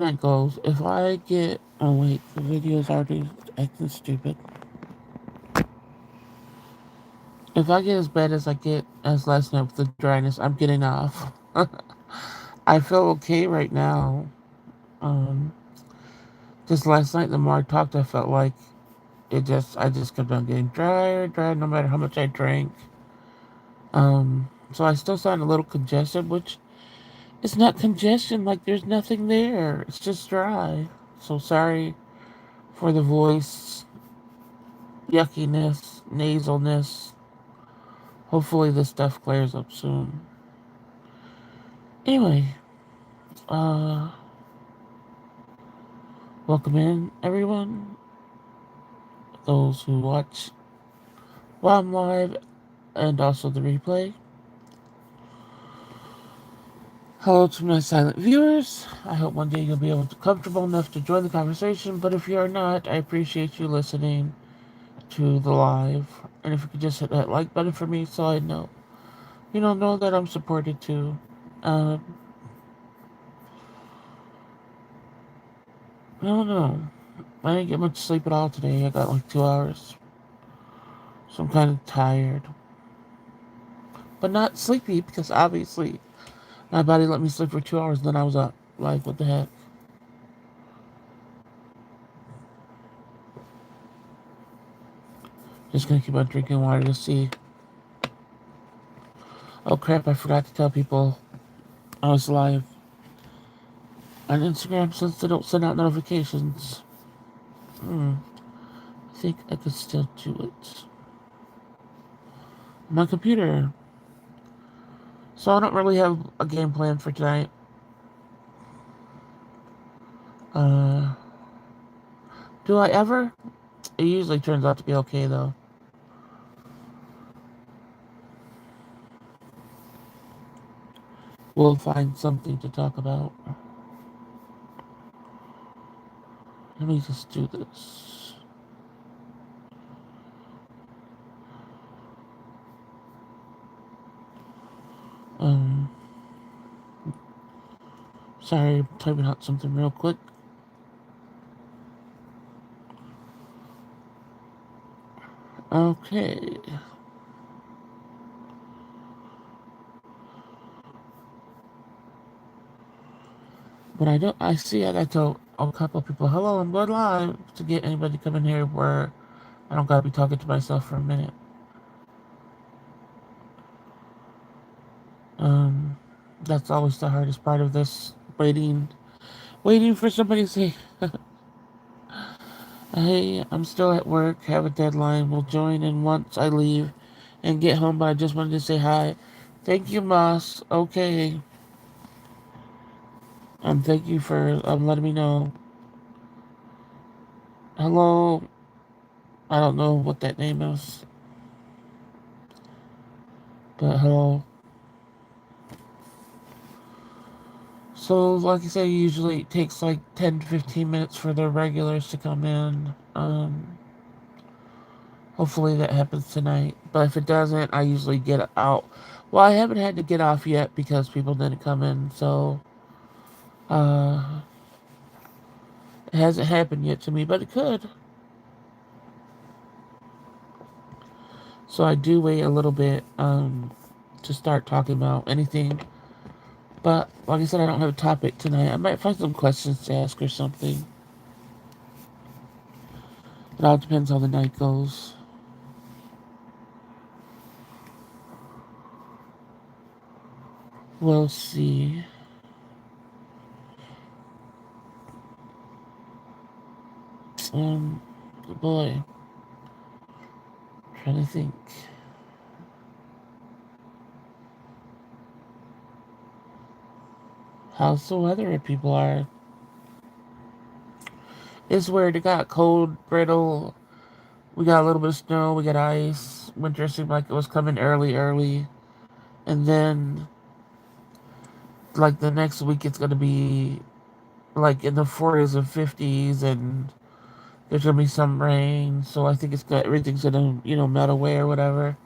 night goes, if I get... Oh, wait, the video's already acting stupid. If I get as bad as I get as last night with the dryness, I'm getting off. I feel okay right now. Um, just last night, the more I talked, I felt like I just kept on getting drier, no matter how much I drank. So I still sound a little congested, which is not congestion, like there's nothing there. It's just dry. So sorry for the voice, yuckiness, nasalness. Hopefully this stuff clears up soon. Anyway, uh, welcome in, everyone. Those who watch while I'm live and also the replay. Hello to my silent viewers. I hope one day you'll be able to comfortable enough to join the conversation, but if you are not, I appreciate you listening to the live. And if you could just hit that like button for me so I know. You know that I'm supported too. Um, I don't know. I didn't get much sleep at all today. I got like 2 hours. So I'm kind of tired. But not sleepy because obviously my body let me sleep for 2 hours, then I was up. Like, what the heck? Just gonna keep on drinking water to see. Oh crap, I forgot to tell people I was live on Instagram since they don't send out notifications. I think I could still do it. My computer. So I don't really have a game plan for tonight. Uh, do I ever? It usually turns out to be okay though. We'll find something to talk about. Let me just do this. Um, Sorry, I'm typing out something real quick. Okay. But I see I got to a couple of people, hello, I'm going live to get anybody to come in here where I don't gotta be talking to myself for a minute. Um, that's always the hardest part of this, waiting for somebody to say, hey, I'm still at work, have a deadline, will join in once I leave and get home, but I just wanted to say hi. Thank you, Moss. Okay. Thank you for letting me know. Hello. I don't know what that name is, but hello. So, like I say, usually it takes like 10 to 15 minutes for the regulars to come in. Hopefully that happens tonight. But if it doesn't, I usually get out. Well, I haven't had to get off yet because people didn't come in, so uh, it hasn't happened yet to me, but it could. So I do wait a little bit to start talking about anything. But like I said, I don't have a topic tonight. I might find some questions to ask or something. It all depends how the night goes. We'll see. Good boy. Trying to think. How's the weather where people are? It's weird. It got cold, brittle. We got a little bit of snow. We got ice. Winter seemed like it was coming early. And then, like, the next week, it's going to be, like, in the 40s and 50s. And there's going to be some rain. So I think everything's going to, melt away or whatever.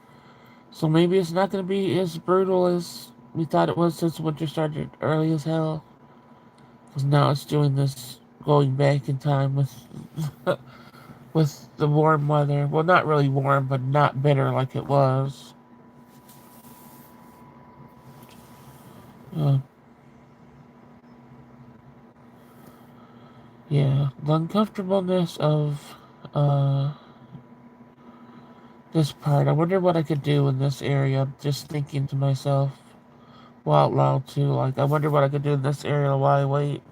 So maybe it's not going to be as brutal as we thought it was since winter started early as hell. Because now it's doing this going back in time with with the warm weather. Well, not really warm, but not bitter like it was. Uh, yeah, the uncomfortableness of uh, this part. I wonder what I could do in this area. Just thinking to myself, well, out loud too. Like, I wonder what I could do in this area while I wait.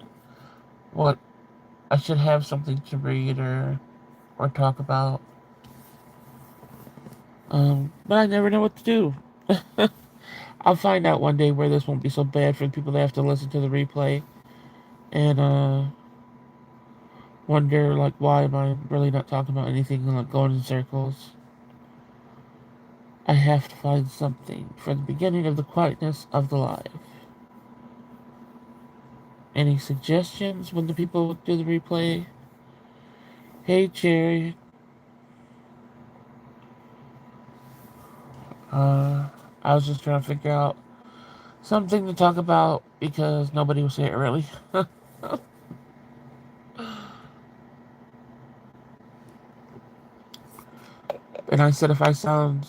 What I should have something to read or talk about. But I never know what to do. I'll find out one day where this won't be so bad for the people that have to listen to the replay and wonder like why am I really not talking about anything and like going in circles. I have to find something for the beginning of the quietness of the live. Any suggestions when the people do the replay? Hey Cherry. I was just trying to figure out something to talk about because nobody was here really. And I said if I sound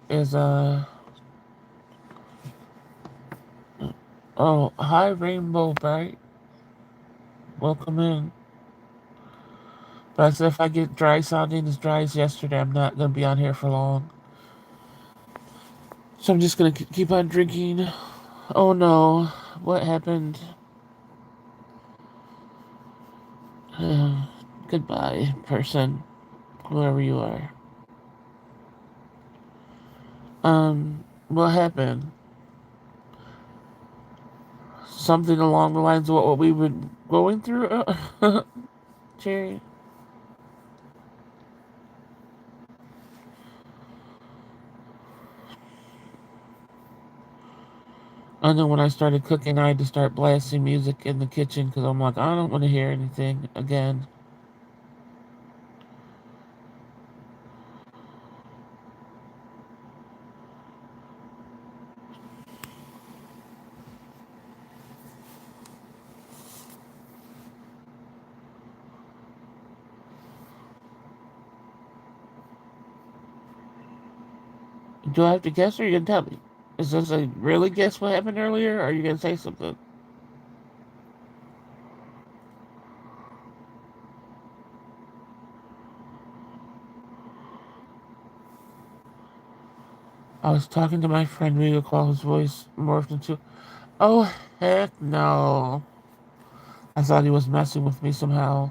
as oh, hi Rainbow Bright. Welcome in. But I said if I get dry sounding as dry as yesterday, I'm not gonna be on here for long. So I'm just gonna keep on drinking. Oh no, what happened? Goodbye, person, whoever you are. What happened? Something along the lines of what we've been going through, Cherry? I know when I started cooking, I had to start blasting music in the kitchen because I'm like, I don't want to hear anything again. Do I have to guess or are you going to tell me? Is this a really guess what happened earlier or are you going to say something? I was talking to my friend Rigo while his voice morphed into, oh, heck no. I thought he was messing with me somehow.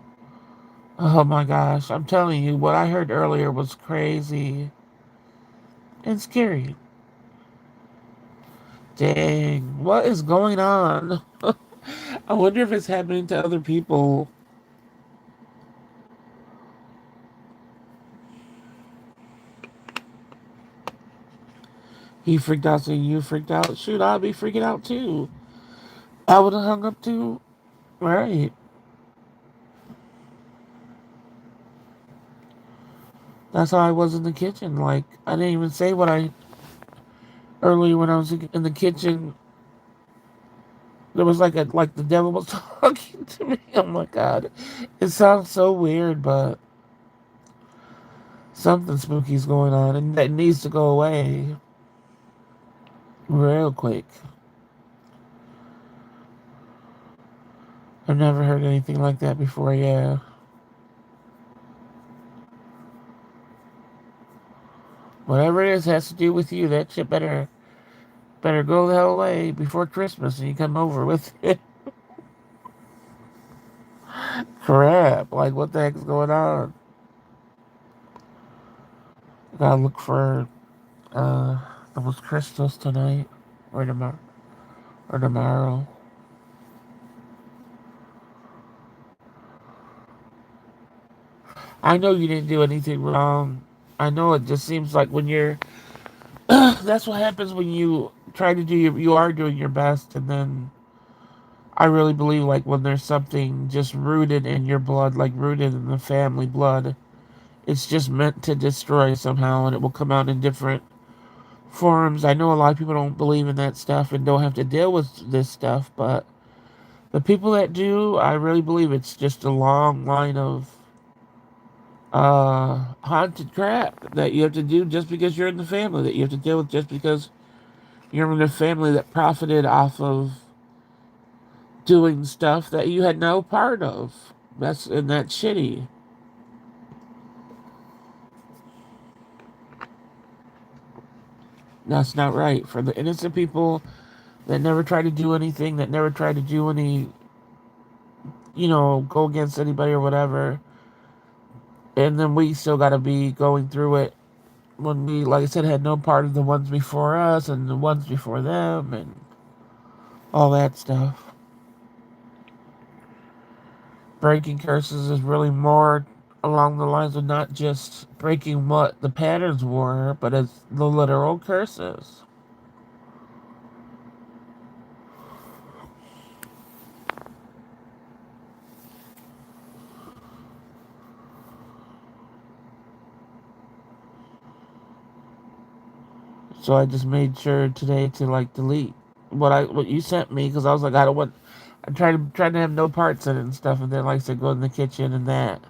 Oh my gosh, I'm telling you, what I heard earlier was crazy and scary. Dang, what is going on? I wonder if it's happening to other people. He freaked out, so you freaked out. Shoot, I'd be freaking out too. I would have hung up too. Right. That's how I was in the kitchen. Like, I didn't even say what I. Earlier when I was in the kitchen, there was like the devil was talking to me. Oh my god. It sounds so weird, but something spooky's going on and that needs to go away real quick. I've never heard anything like that before, yeah. Whatever it is has to do with you, that shit better go the hell away before Christmas and you come over with it. Crap, like what the heck is going on? Gotta look for those crystals tonight or tomorrow or tomorrow. I know you didn't do anything wrong. I know it just seems like when you're that's what happens when you try to do you are doing your best and then I really believe like when there's something just rooted in your blood, like rooted in the family blood, it's just meant to destroy somehow and it will come out in different forms. I know a lot of people don't believe in that stuff and don't have to deal with this stuff, but The people that do, I really believe it's just a long line of haunted crap that you have to do just because you're in the family, that you have to deal with just because you're in a family that profited off of doing stuff that you had no part of. That's shitty. That's not right for the innocent people that never tried to do anything, that never tried to do any, go against anybody or whatever. And then we still got to be going through it when we, like I said, had no part of the ones before us and the ones before them and all that stuff. Breaking curses is really more along the lines of not just breaking what the patterns were, but as the literal curses. So I just made sure today to like delete what you sent me because I was like I don't want. I tried to have no parts in it and stuff, and then like I said, go in the kitchen and that.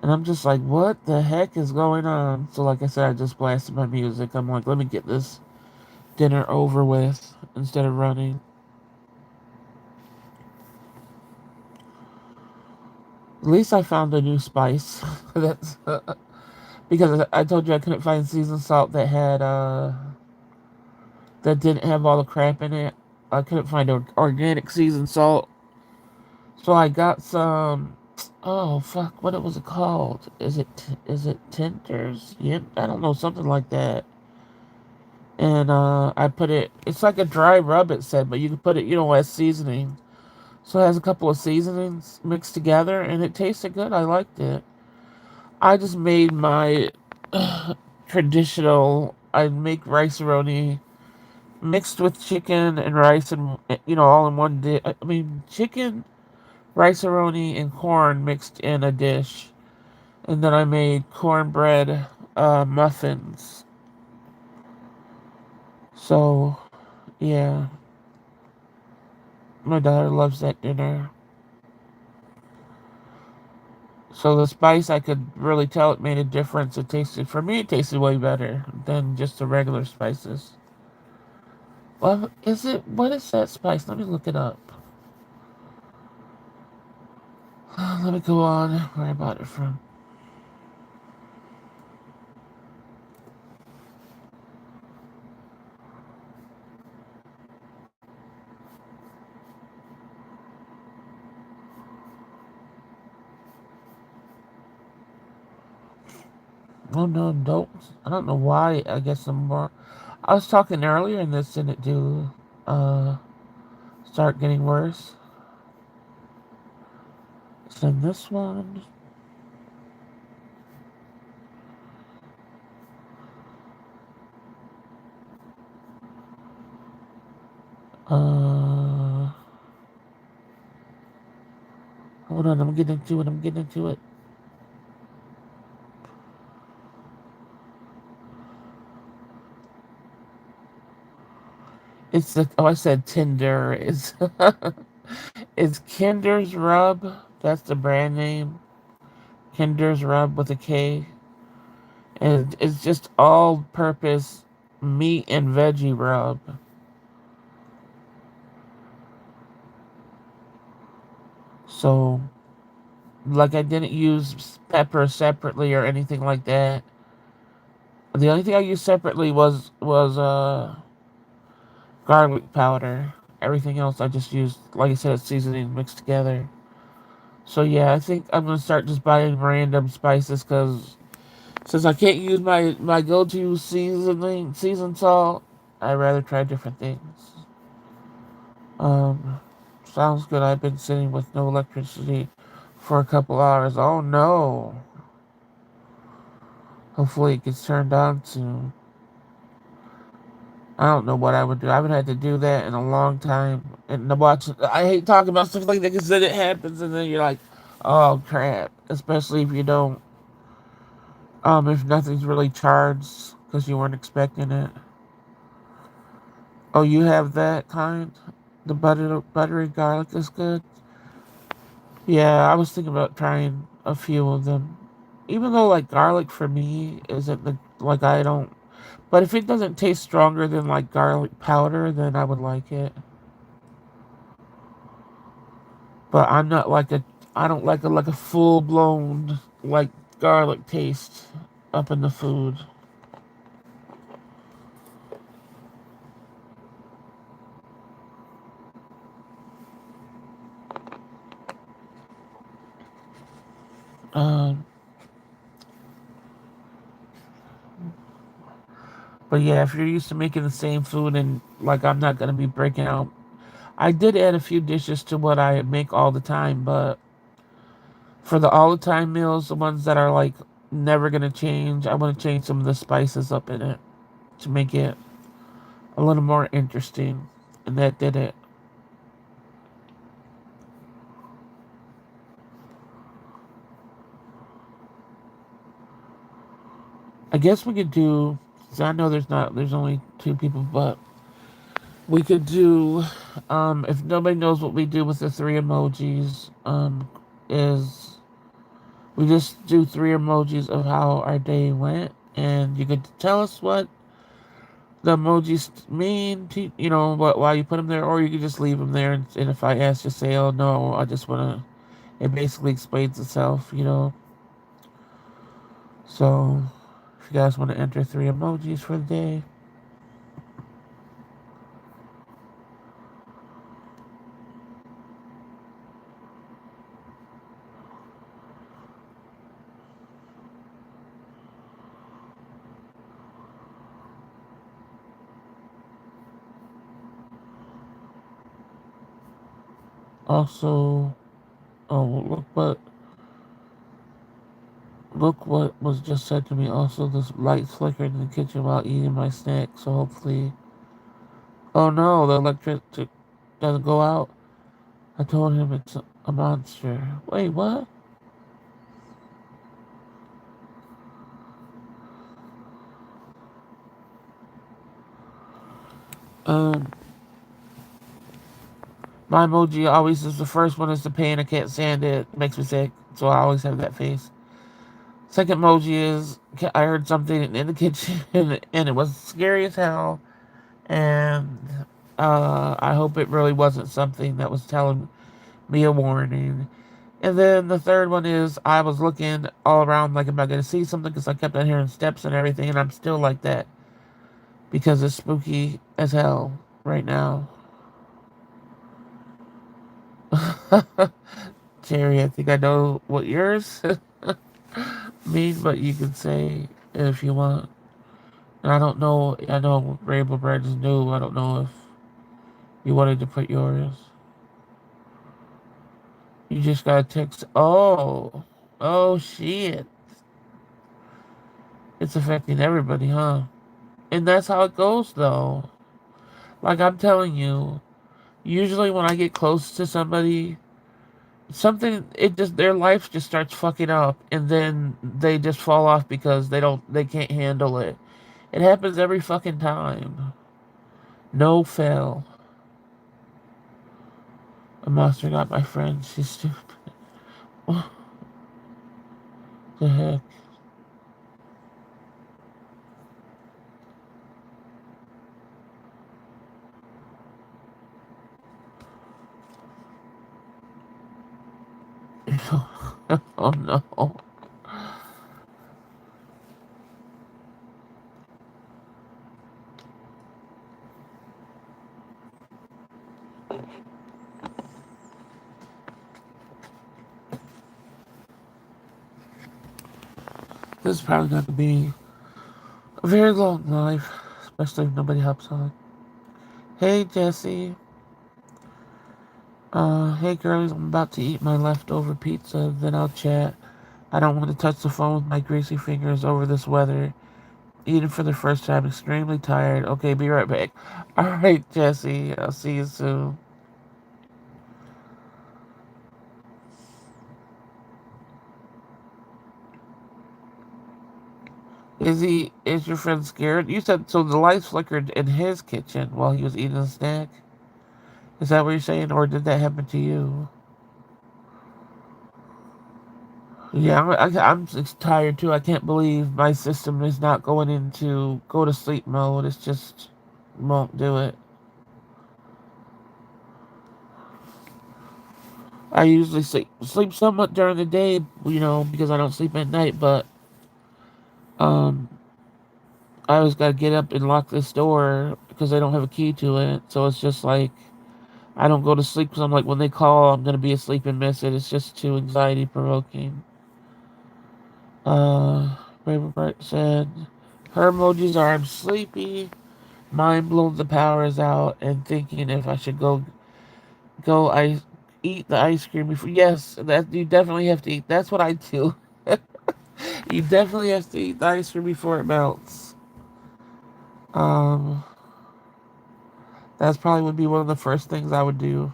And I'm just like, what the heck is going on? So like I said, I just blasted my music. I'm like, let me get this dinner over with instead of running. At least I found a new spice. That's because I told you I couldn't find seasoned salt that didn't have all the crap in it. I couldn't find organic seasoned salt, so I got some. Oh fuck! What was it called? Is it Tinters? Yeah, I don't know, something like that. And I put it. It's like a dry rub. It said, but you can put it, as seasoning. So it has a couple of seasonings mixed together, and it tasted good. I liked it. I just made my traditional. I make rice-a-roni mixed with chicken and rice, and all in one dish. I mean, chicken, rice-a-roni, and corn mixed in a dish, and then I made cornbread muffins. So yeah, my daughter loves that dinner. So the spice, I could really tell it made a difference. For me, it tasted way better than just the regular spices. Well, what is that spice? Let me look it up. Let me go on where I bought it from. Oh no, don't. I don't know why. I guess some more. I was talking earlier and this didn't do, uh, start getting worse. Send this one. Uh, Hold on, I'm getting to it. I'm getting to it. I said Tinder. It's Kinder's Rub. That's the brand name. Kinder's Rub with a K. And it's just all purpose meat and veggie rub. So, like, I didn't use pepper separately or anything like that. The only thing I used separately was garlic powder. Everything else I just used, like I said, seasoning mixed together. So yeah, I think I'm gonna start just buying random spices because since I can't use my go-to seasoned salt, I'd rather try different things. Um, Sounds good. I've been sitting with no electricity for a couple hours. Oh no! Hopefully it gets turned on soon. I don't know what I would do. I haven't had to do that in a long time. And I hate talking about stuff like that because then it happens and then you're like, oh crap. Especially if you don't, if nothing's really charged because you weren't expecting it. Oh, you have that kind? The buttery garlic is good. Yeah, I was thinking about trying a few of them. Even though like garlic for me isn't the like I don't. But if it doesn't taste stronger than like garlic powder, then I would like it. But I'm not like a. I don't like a full blown like garlic taste up in the food. Um, but yeah, if you're used to making the same food and like I'm not gonna be breaking out. I did add a few dishes to what I make all the time, but for the all the time meals, the ones that are like never gonna change, I want to change some of the spices up in it to make it a little more interesting. And that did it. I guess we could do. So I know there's only two people, but we could do. If nobody knows what we do with the three emojis, is we just do three emojis of how our day went, and you could tell us what the emojis mean to what why you put them there, or you could just leave them there, and if I ask, just say, "Oh no, I just want to." It basically explains itself. So if you guys want to enter three emojis for the day, also, oh look what was just said to me. Also, this light flickered in the kitchen while eating my snack, so hopefully, oh no, the electric doesn't go out. I told him it's a monster. Wait, what? Um, my emoji always is the first one is the pain. I can't stand it. It makes me sick. So I always have that face. Second emoji is I heard something in the kitchen and it was scary as hell. And I hope it really wasn't something that was telling me a warning. And then the third one is I was looking all around like, am I going to see something? Because I kept on hearing steps and everything. And I'm still like that because it's spooky as hell right now. Jerry, I think I know what yours mean, but you can say if you want. And I don't know. I know Rainbow Bread is new. I don't know if you wanted to put yours. You just got a text. Oh shit! It's affecting everybody, huh? And that's how it goes, though. Like I'm telling you, usually when I get close to somebody, something it just their life just starts fucking up, and then they just fall off because they can't handle it. It happens every fucking time. No fail. A monster got my friend. She's stupid. What the heck? Oh no. This is probably going to be a very long life, especially if nobody helps on. Hey Jesse. Hey girlies, I'm about to eat my leftover pizza, then I'll chat. I don't want to touch the phone with my greasy fingers over this weather. Eating for the first time, extremely tired. Okay, be right back. Alright, Jesse, I'll see you soon. Is your friend scared? You said, so the lights flickered in his kitchen while he was eating a snack? Is that what you're saying, or did that happen to you? Yeah, I'm tired too. I can't believe my system is not going into go to sleep mode. It's just won't do it. I usually sleep somewhat during the day, because I don't sleep at night. But um, I always gotta get up and lock this door because I don't have a key to it. So it's just like I don't go to sleep because I'm like, when they call, I'm gonna be asleep and miss it. It's just too anxiety provoking. Raven Bright said her emojis are I'm sleepy, mind blown, the power is out, and thinking if I should go I eat the ice cream before. Yes, that you definitely have to eat. That's what I do. You definitely have to eat the ice cream before it melts. Um, that's probably would be one of the first things I would do.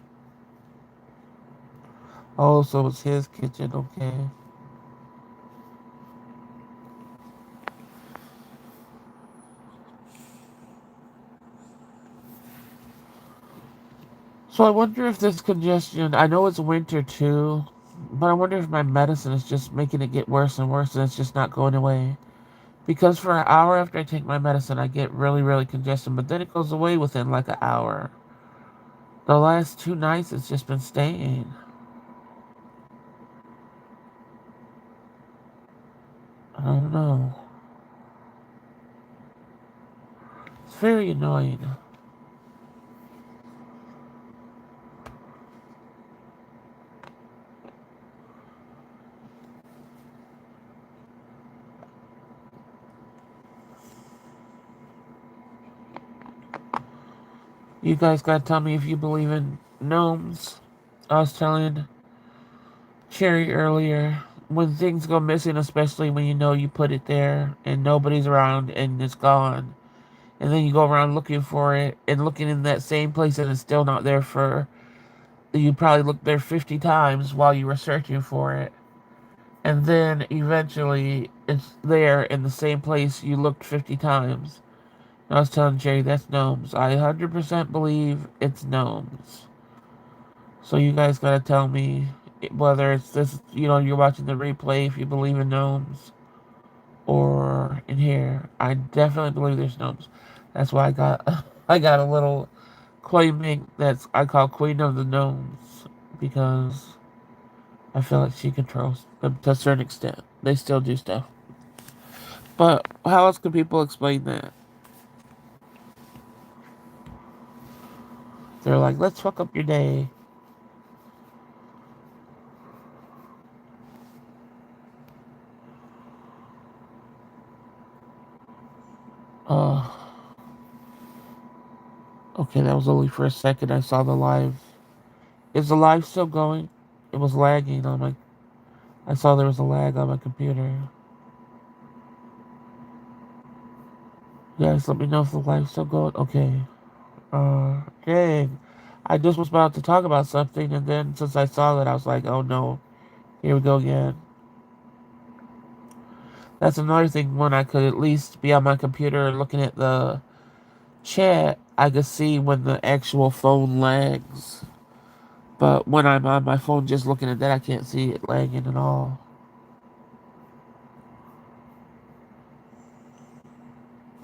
Oh, so it's his kitchen, okay. So I wonder if this congestion, I know it's winter too, but I wonder if my medicine is just making it get worse and worse and it's just not going away. Because for an hour after I take my medicine, I get really, really congested, but then it goes away within like an hour. The last 2 nights, it's just been staying. I don't know. It's very annoying. You guys gotta tell me if you believe in gnomes. I was telling Cherry earlier, when things go missing, especially when you know you put it there and nobody's around and it's gone, and then you go around looking for it and looking in that same place and it's still not there for, you probably looked there 50 times while you were searching for it. And then eventually it's there in the same place you looked 50 times. I was telling Jerry that's gnomes. I 100% believe it's gnomes. So you guys gotta tell me whether it's this, you're watching the replay if you believe in gnomes or in here. I definitely believe there's gnomes. That's why I got I got a little Queen Mink that's I call Queen of the Gnomes because I feel like she controls them to a certain extent. They still do stuff. But how else can people explain that? They're like, let's fuck up your day. Uh, okay, that was only for a second. I saw the live. Is the live still going? It was lagging on my. I saw there was a lag on my computer. Guys, let me know if the live's still going. Okay. Dang. I just was about to talk about something, and then since I saw that, I was like, oh no, here we go again. That's another thing. When I could at least be on my computer looking at the chat, I could see when the actual phone lags. But when I'm on my phone just looking at that, I can't see it lagging at all.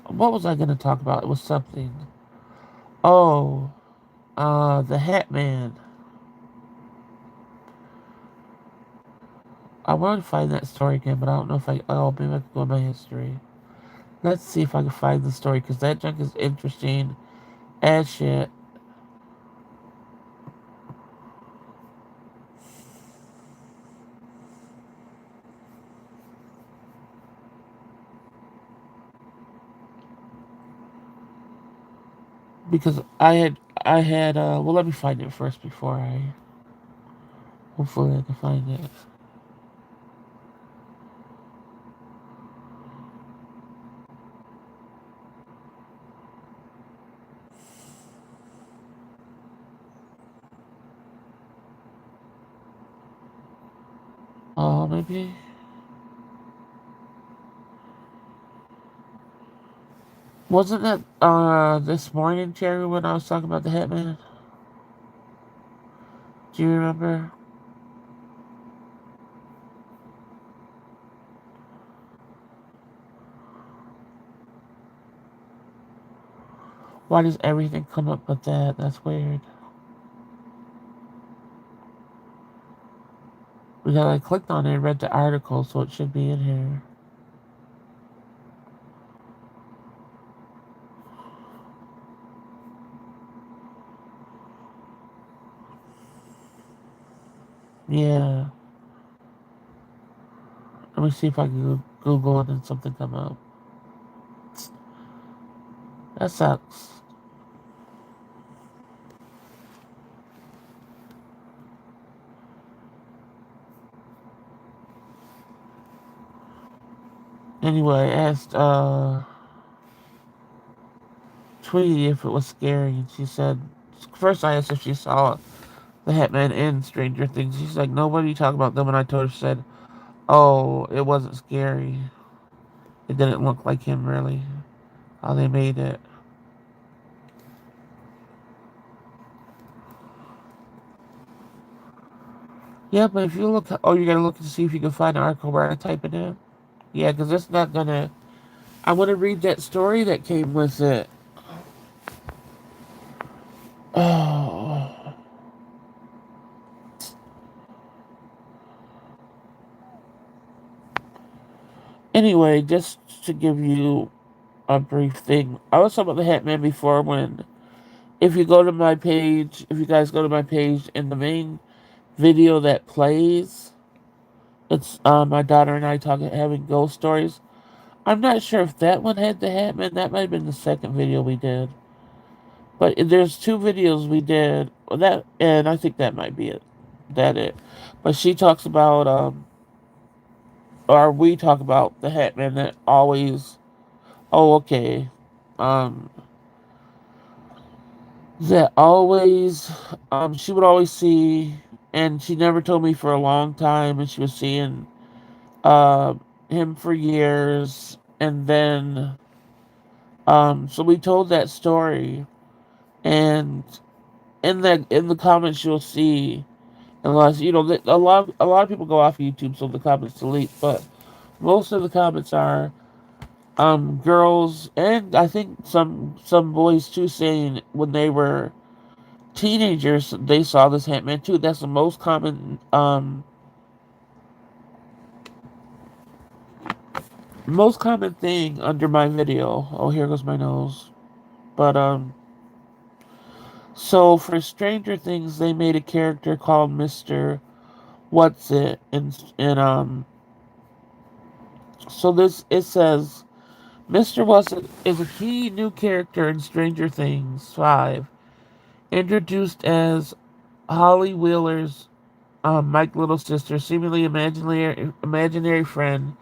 What was I going to talk about? It was something. Oh, the Hat Man. I want to find that story again, but I don't know if I. Oh, maybe I could go in my history. Let's see if I can find the story, because that junk is interesting as shit. Because well, let me find it first before I. Hopefully, I can find it. Oh, maybe. Wasn't that this morning, Terry, when I was talking about the Hitman? Do you remember? Why does everything come up with that? That's weird. Because I clicked on it and read the article, so it should be in here. Yeah. Let me see if I can Google it and something come up. That sucks. Anyway, I asked Tweety if it was scary, and she said, first I asked if she saw the Hitman in Stranger Things. She's like, nobody talked about them, and I told her, she said, oh, it wasn't scary. It didn't look like him, really, how they made it. Yeah, but if you look, oh, you're gonna look to see if you can find an article where I type it in? Yeah, because it's not gonna, I want to read that story that came with it. Oh. Anyway, just to give you a brief thing, I was talking about the Hitman before when, if you go to my page, if you guys go to my page, in the main video that plays, it's my daughter and I talking, having ghost stories. I'm not sure if that one had the Hitman. That might have been the second video we did. But there's two videos we did that, and I think that might be it. That it. But she talks about or we talk about the Hitman that always. Oh, okay. Um, that always. She would always see, and she never told me for a long time, and she was seeing uh him for years, and then so we told that story, and in the comments you'll see. Unless a lot of people go off YouTube, so the comments delete. But most of the comments are girls and I think some boys too saying when they were teenagers they saw this Hitman too. That's the most common thing under my video. Oh, here goes my nose. But so for Stranger Things they made a character called Mr. What's It and so this it says Mr. What's-It is a key new character in Stranger Things 5, introduced as Holly Wheeler's Mike little sister, seemingly imaginary friend,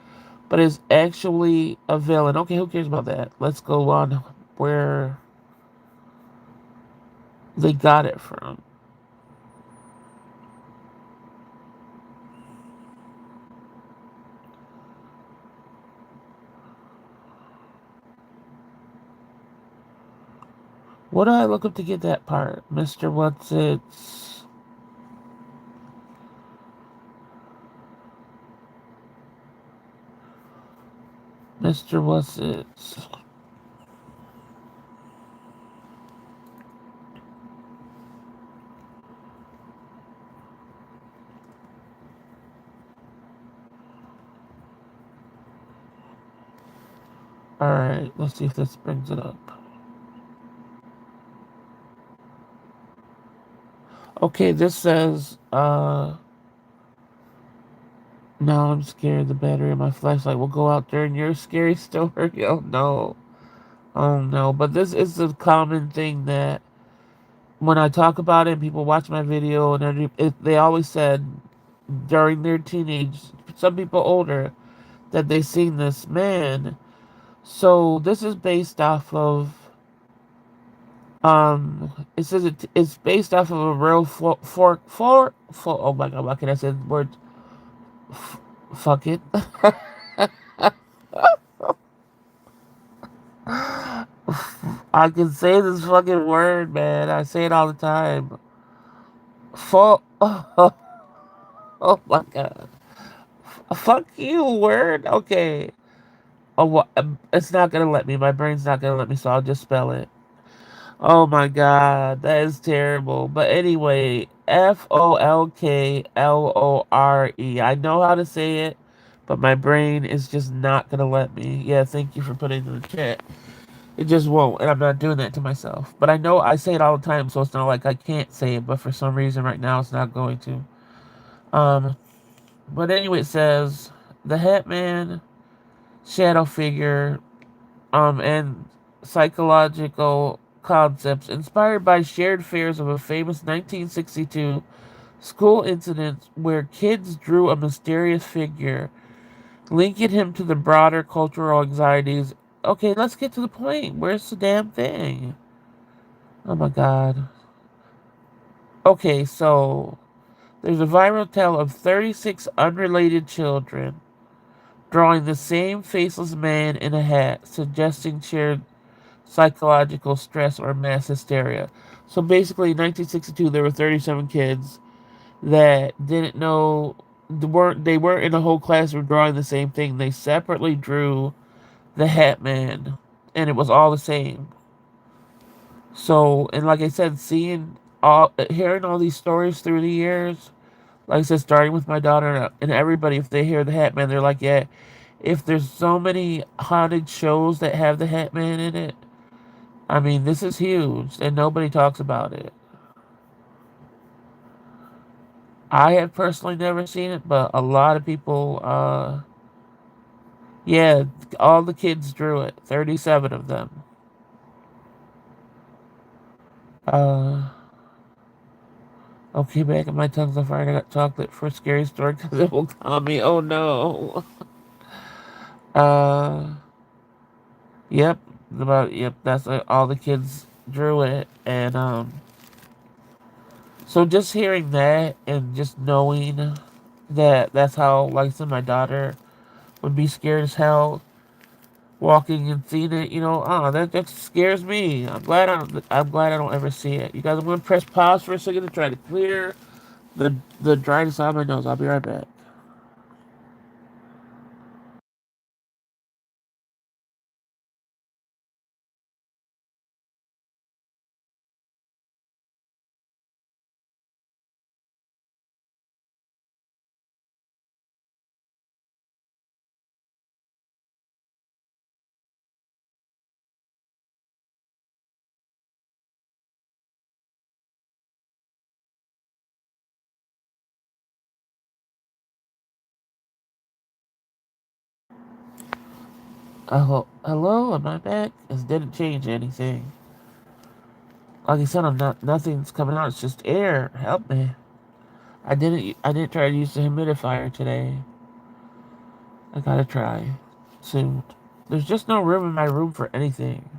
but is actually a villain. Okay, who cares about that? Let's go on where they got it from. What do I look up to get that part? Mr. What's-It's... Mr. What's-It's... Alright, let's see if this brings it up. Okay, this says, now I'm scared the battery in my flashlight will go out during your scary story. Oh no. Oh no. But this is a common thing that when I talk about it, people watch my video and they always said during their teenage, some people older, that they seen this man. So this is based off of, it says it's based off of a real oh my god, why can I say the word? Fuck it. I can say this fucking word, man. I say it all the time. full. Oh, oh my god. Fuck you, word. Okay. Oh, it's not gonna let me. My brain's not gonna let me, so I'll just spell it. Oh my god, that is terrible. But anyway, Folklore. I know how to say it, but my brain is just not gonna let me. Yeah, thank you for putting it in the chat. It just won't, and I'm not doing that to myself. But I know I say it all the time, so it's not like I can't say it, but for some reason right now it's not going to. Um, but anyway, it says the Hitman shadow figure and psychological concepts inspired by shared fears of a famous 1962 school incident where kids drew a mysterious figure, linking him to the broader cultural anxieties. Okay, let's get to the point. Where's the damn thing? Oh my god. Okay, so there's a viral tale of 36 unrelated children drawing the same faceless man in a hat, suggesting shared psychological stress or mass hysteria. So basically, in 1962, there were 37 kids that didn't know they weren't in a whole classroom drawing the same thing. They separately drew the Hat Man, and it was all the same. So, and like I said, hearing all these stories through the years, like I said, starting with my daughter and everybody, if they hear the Hat Man, they're like, yeah. If there's so many haunted shows that have the Hat Man in it, I mean, this is huge, and nobody talks about it. I have personally never seen it, but a lot of people, yeah, all the kids drew it. 37 of them. Uh, okay, back in my tongue's on fire. I got chocolate for a scary story because it will calm me. Oh no. Uh, yep, yep. That's all the kids drew it, and so just hearing that and just knowing that that's how, like I said, my daughter would be scared as hell walking and seeing it, that scares me. I'm glad I don't ever see it. You guys, I'm gonna press pause for a second to try to clear the dryness out of my nose. I'll be right back. Hello, am I back? It didn't change anything. Like I said, I'm not. Nothing's coming out. It's just air. Help me. I didn't try to use the humidifier today. I gotta try soon. There's just no room in my room for anything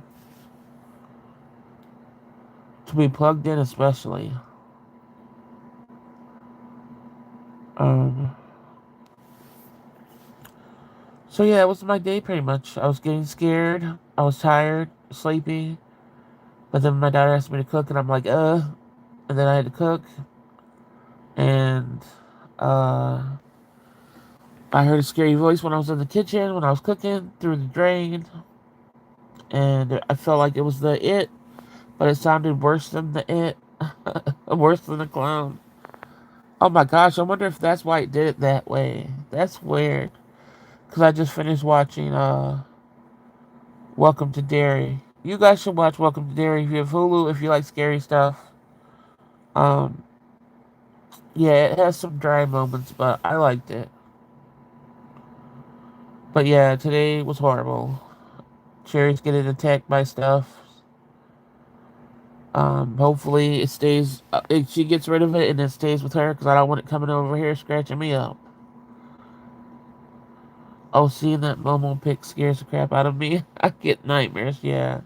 to be plugged in, especially. Um. So yeah, it was my day pretty much. I was getting scared. I was tired, sleepy. But then my daughter asked me to cook, and I'm like, And then I had to cook, and uh, I heard a scary voice when I was in the kitchen when I was cooking through the drain, and I felt like it was the it, but it sounded worse than the it, worse than the clown. Oh my gosh, I wonder if that's why it did it that way. That's weird. Cause I just finished watching Welcome to Derry. You guys should watch Welcome to Derry if you have Hulu, if you like scary stuff. Um, yeah, it has some dry moments, but I liked it. But yeah, today was horrible. Cherry's getting attacked by stuff. Hopefully it stays. She gets rid of it and it stays with her because I don't want it coming over here scratching me up. Oh, seeing that Momo pic scares the crap out of me. I get nightmares. Yeah,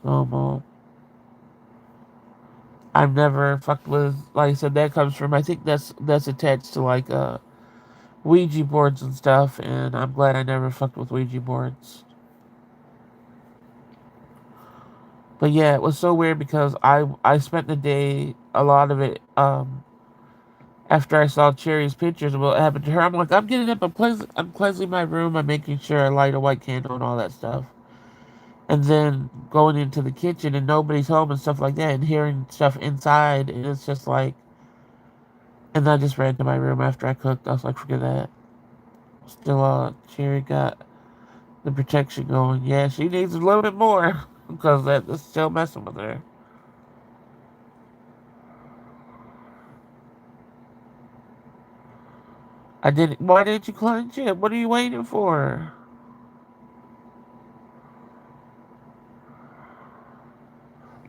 Momo. I've never fucked with. Like I said, that comes from. I think that's attached to like Ouija boards and stuff, and I'm glad I never fucked with Ouija boards. But yeah, it was so weird because I spent the day, a lot of it, after I saw Cherry's pictures of what happened to her, I'm like, I'm getting up, I'm cleansing my room, I'm making sure I light a white candle and all that stuff. And then going into the kitchen and nobody's home and stuff like that and hearing stuff inside, and it's just like, and I just ran to my room after I cooked. I was like, forget that. Still, Cherry got the protection going. Yeah, she needs a little bit more because that's still messing with her. I didn't. Why didn't you cleanse it? What are you waiting for?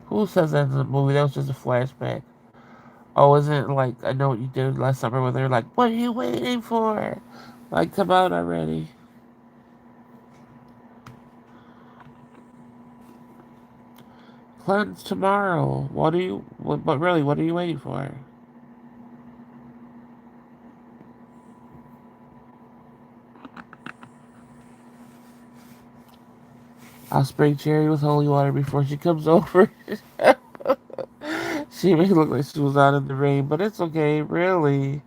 Who says that in the movie? That was just a flashback. Oh, isn't it like I know what you did last summer when they're like, "What are you waiting for? Like, come out already." Cleanse tomorrow. What are you? But really, what are you waiting for? I'll spray Cherry with holy water before she comes over. She may look like she was out in the rain, but it's okay, really.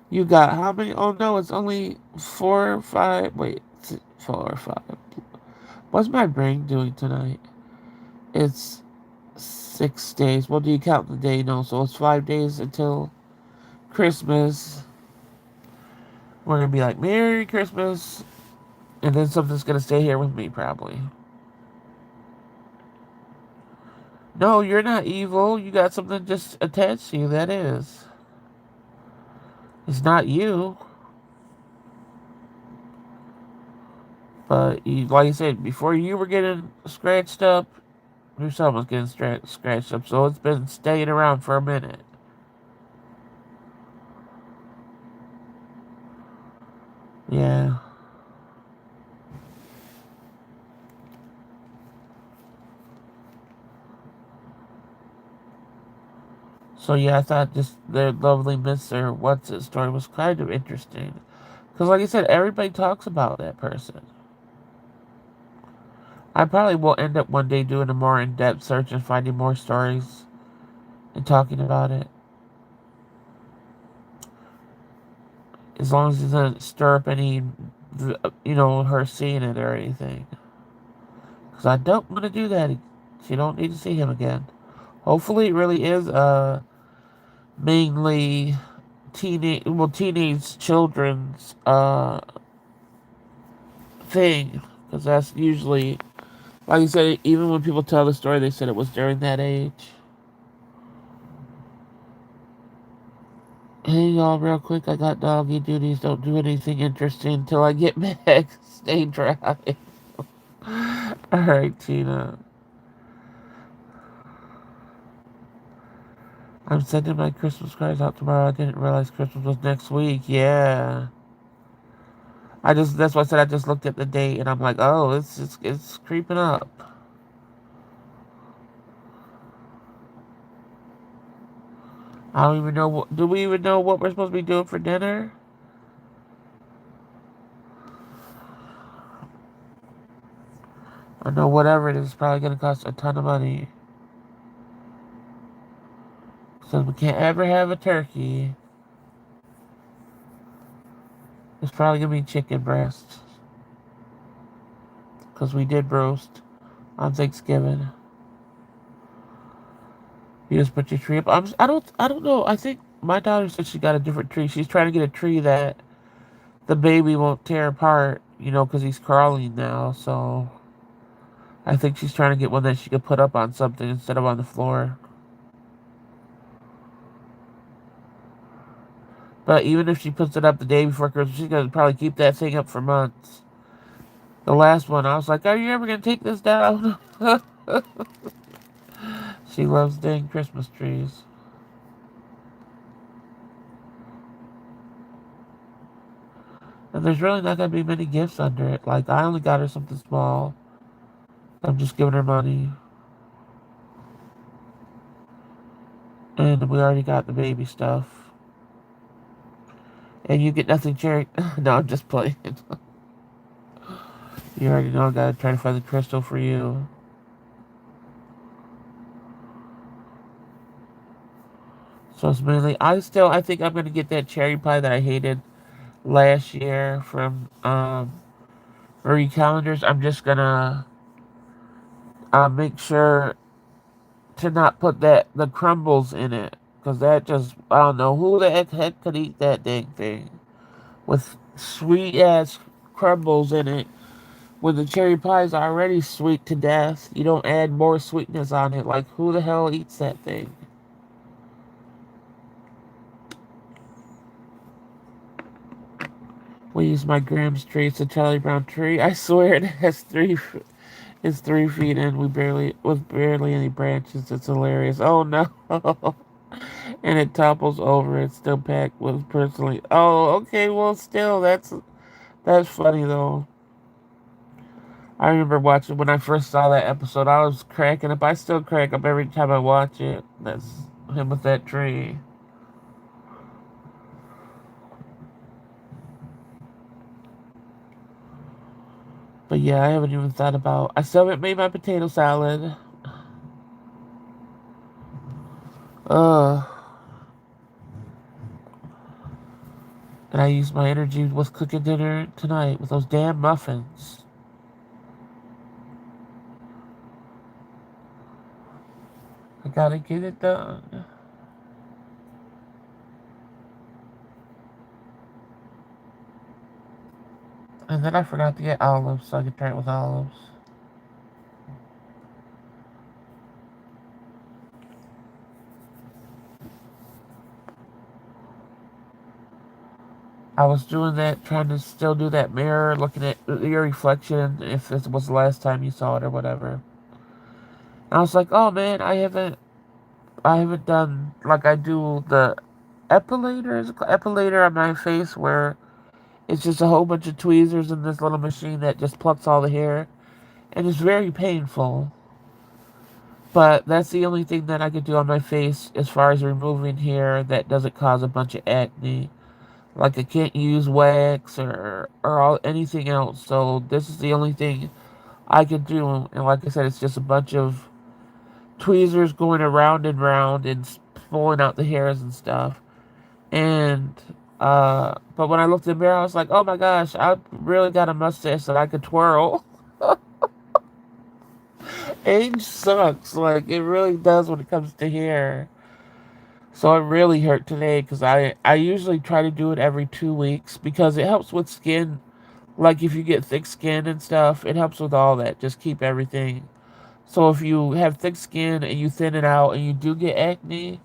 You got how many? Oh no, it's only 4 or 5. Wait, 4 or 5. What's my brain doing tonight? It's 6 days. Well, do you count the day? No, so it's 5 days until Christmas. We're gonna be like, Merry Christmas. And then something's gonna stay here with me, probably. No, you're not evil. You got something just attached to you, that is. It's not you. But, like I said, before you were getting scratched up, your son was getting scratched up. So it's been staying around for a minute. Yeah. So yeah, I thought just the lovely Mr. What's His story was kind of interesting. Because like I said, everybody talks about that person. I probably will end up one day doing a more in-depth search and finding more stories and talking about it. As long as it doesn't stir up any, her seeing it or anything. Because I don't want to do that. She don't need to see him again. Hopefully it really is mainly teenage children's thing. Because that's usually, like you said, even when people tell the story, they said it was during that age. Hey y'all, real quick, I got doggy duties. Don't do anything interesting until I get back. Stay dry. Alright, Tina. I'm sending my Christmas cards out tomorrow. I didn't realize Christmas was next week. Yeah. That's why I said I just looked at the date and I'm like, oh, it's creeping up. I don't even know do we even know what we're supposed to be doing for dinner? I know whatever it is probably going to cost a ton of money. So we can't ever have a turkey. It's probably going to be chicken breasts. Because we did roast on Thanksgiving. You just put your tree up. I don't know. I think my daughter said she got a different tree. She's trying to get a tree that the baby won't tear apart, because he's crawling now. So I think she's trying to get one that she could put up on something instead of on the floor. But even if she puts it up the day before Christmas, she's going to probably keep that thing up for months. The last one, I was like, are you ever going to take this down? She loves dang Christmas trees. And there's really not going to be many gifts under it. Like, I only got her something small. I'm just giving her money. And we already got the baby stuff. And you get nothing, Cherry. No, I'm just playing. You already know I gotta try to find the crystal for you. So it's mainly, I think I'm going to get that cherry pie that I hated last year from Marie Callender's. I'm just going to make sure to not put the crumbles in it. Because that just, I don't know, who the heck could eat that dang thing with sweet ass crumbles in it when the cherry pie is already sweet to death. You don't add more sweetness on it. Like, who the hell eats that thing? We use my Graham's tree. It's a Charlie Brown tree. I swear it has it's 3 feet in. With barely any branches. It's hilarious. Oh no. And it topples over. It's still packed with personally. Oh, okay. Well, still, that's funny though. I remember watching when I first saw that episode. I was cracking up. I still crack up every time I watch it. That's him with that tree. But yeah, I haven't even thought about. I still haven't made my potato salad. Uh, and I used my energy with cooking dinner tonight with those damn muffins. I gotta get it done. And then I forgot to get olives, so I could try it with olives. I was doing that, trying to still do that mirror, looking at your reflection, if this was the last time you saw it or whatever. And I was like, oh man, I haven't done like I do the epilator on my face, where it's just a whole bunch of tweezers in this little machine that just plucks all the hair, and it's very painful. But that's the only thing that I could do on my face as far as removing hair that doesn't cause a bunch of acne. Like I can't use wax or anything else. So this is the only thing I can do. And like I said, it's just a bunch of tweezers going around and round and pulling out the hairs and stuff. And but when I looked in the mirror, I was like, oh my gosh, I really got a mustache that I could twirl. Age sucks. Like it really does when it comes to hair. So it really hurt today because I usually try to do it every 2 weeks because it helps with skin. Like if you get thick skin and stuff, it helps with all that. Just keep everything. So if you have thick skin and you thin it out and you do get acne,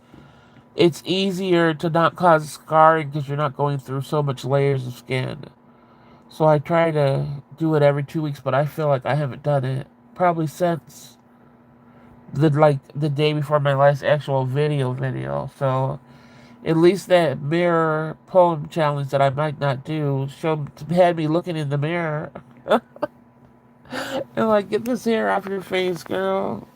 it's easier to not cause scarring because you're not going through so much layers of skin. So I try to do it every 2 weeks, but I feel like I haven't done it probably since the day before my last actual video. So at least that mirror poem challenge that I might not do had me looking in the mirror and like, get this hair off your face, girl.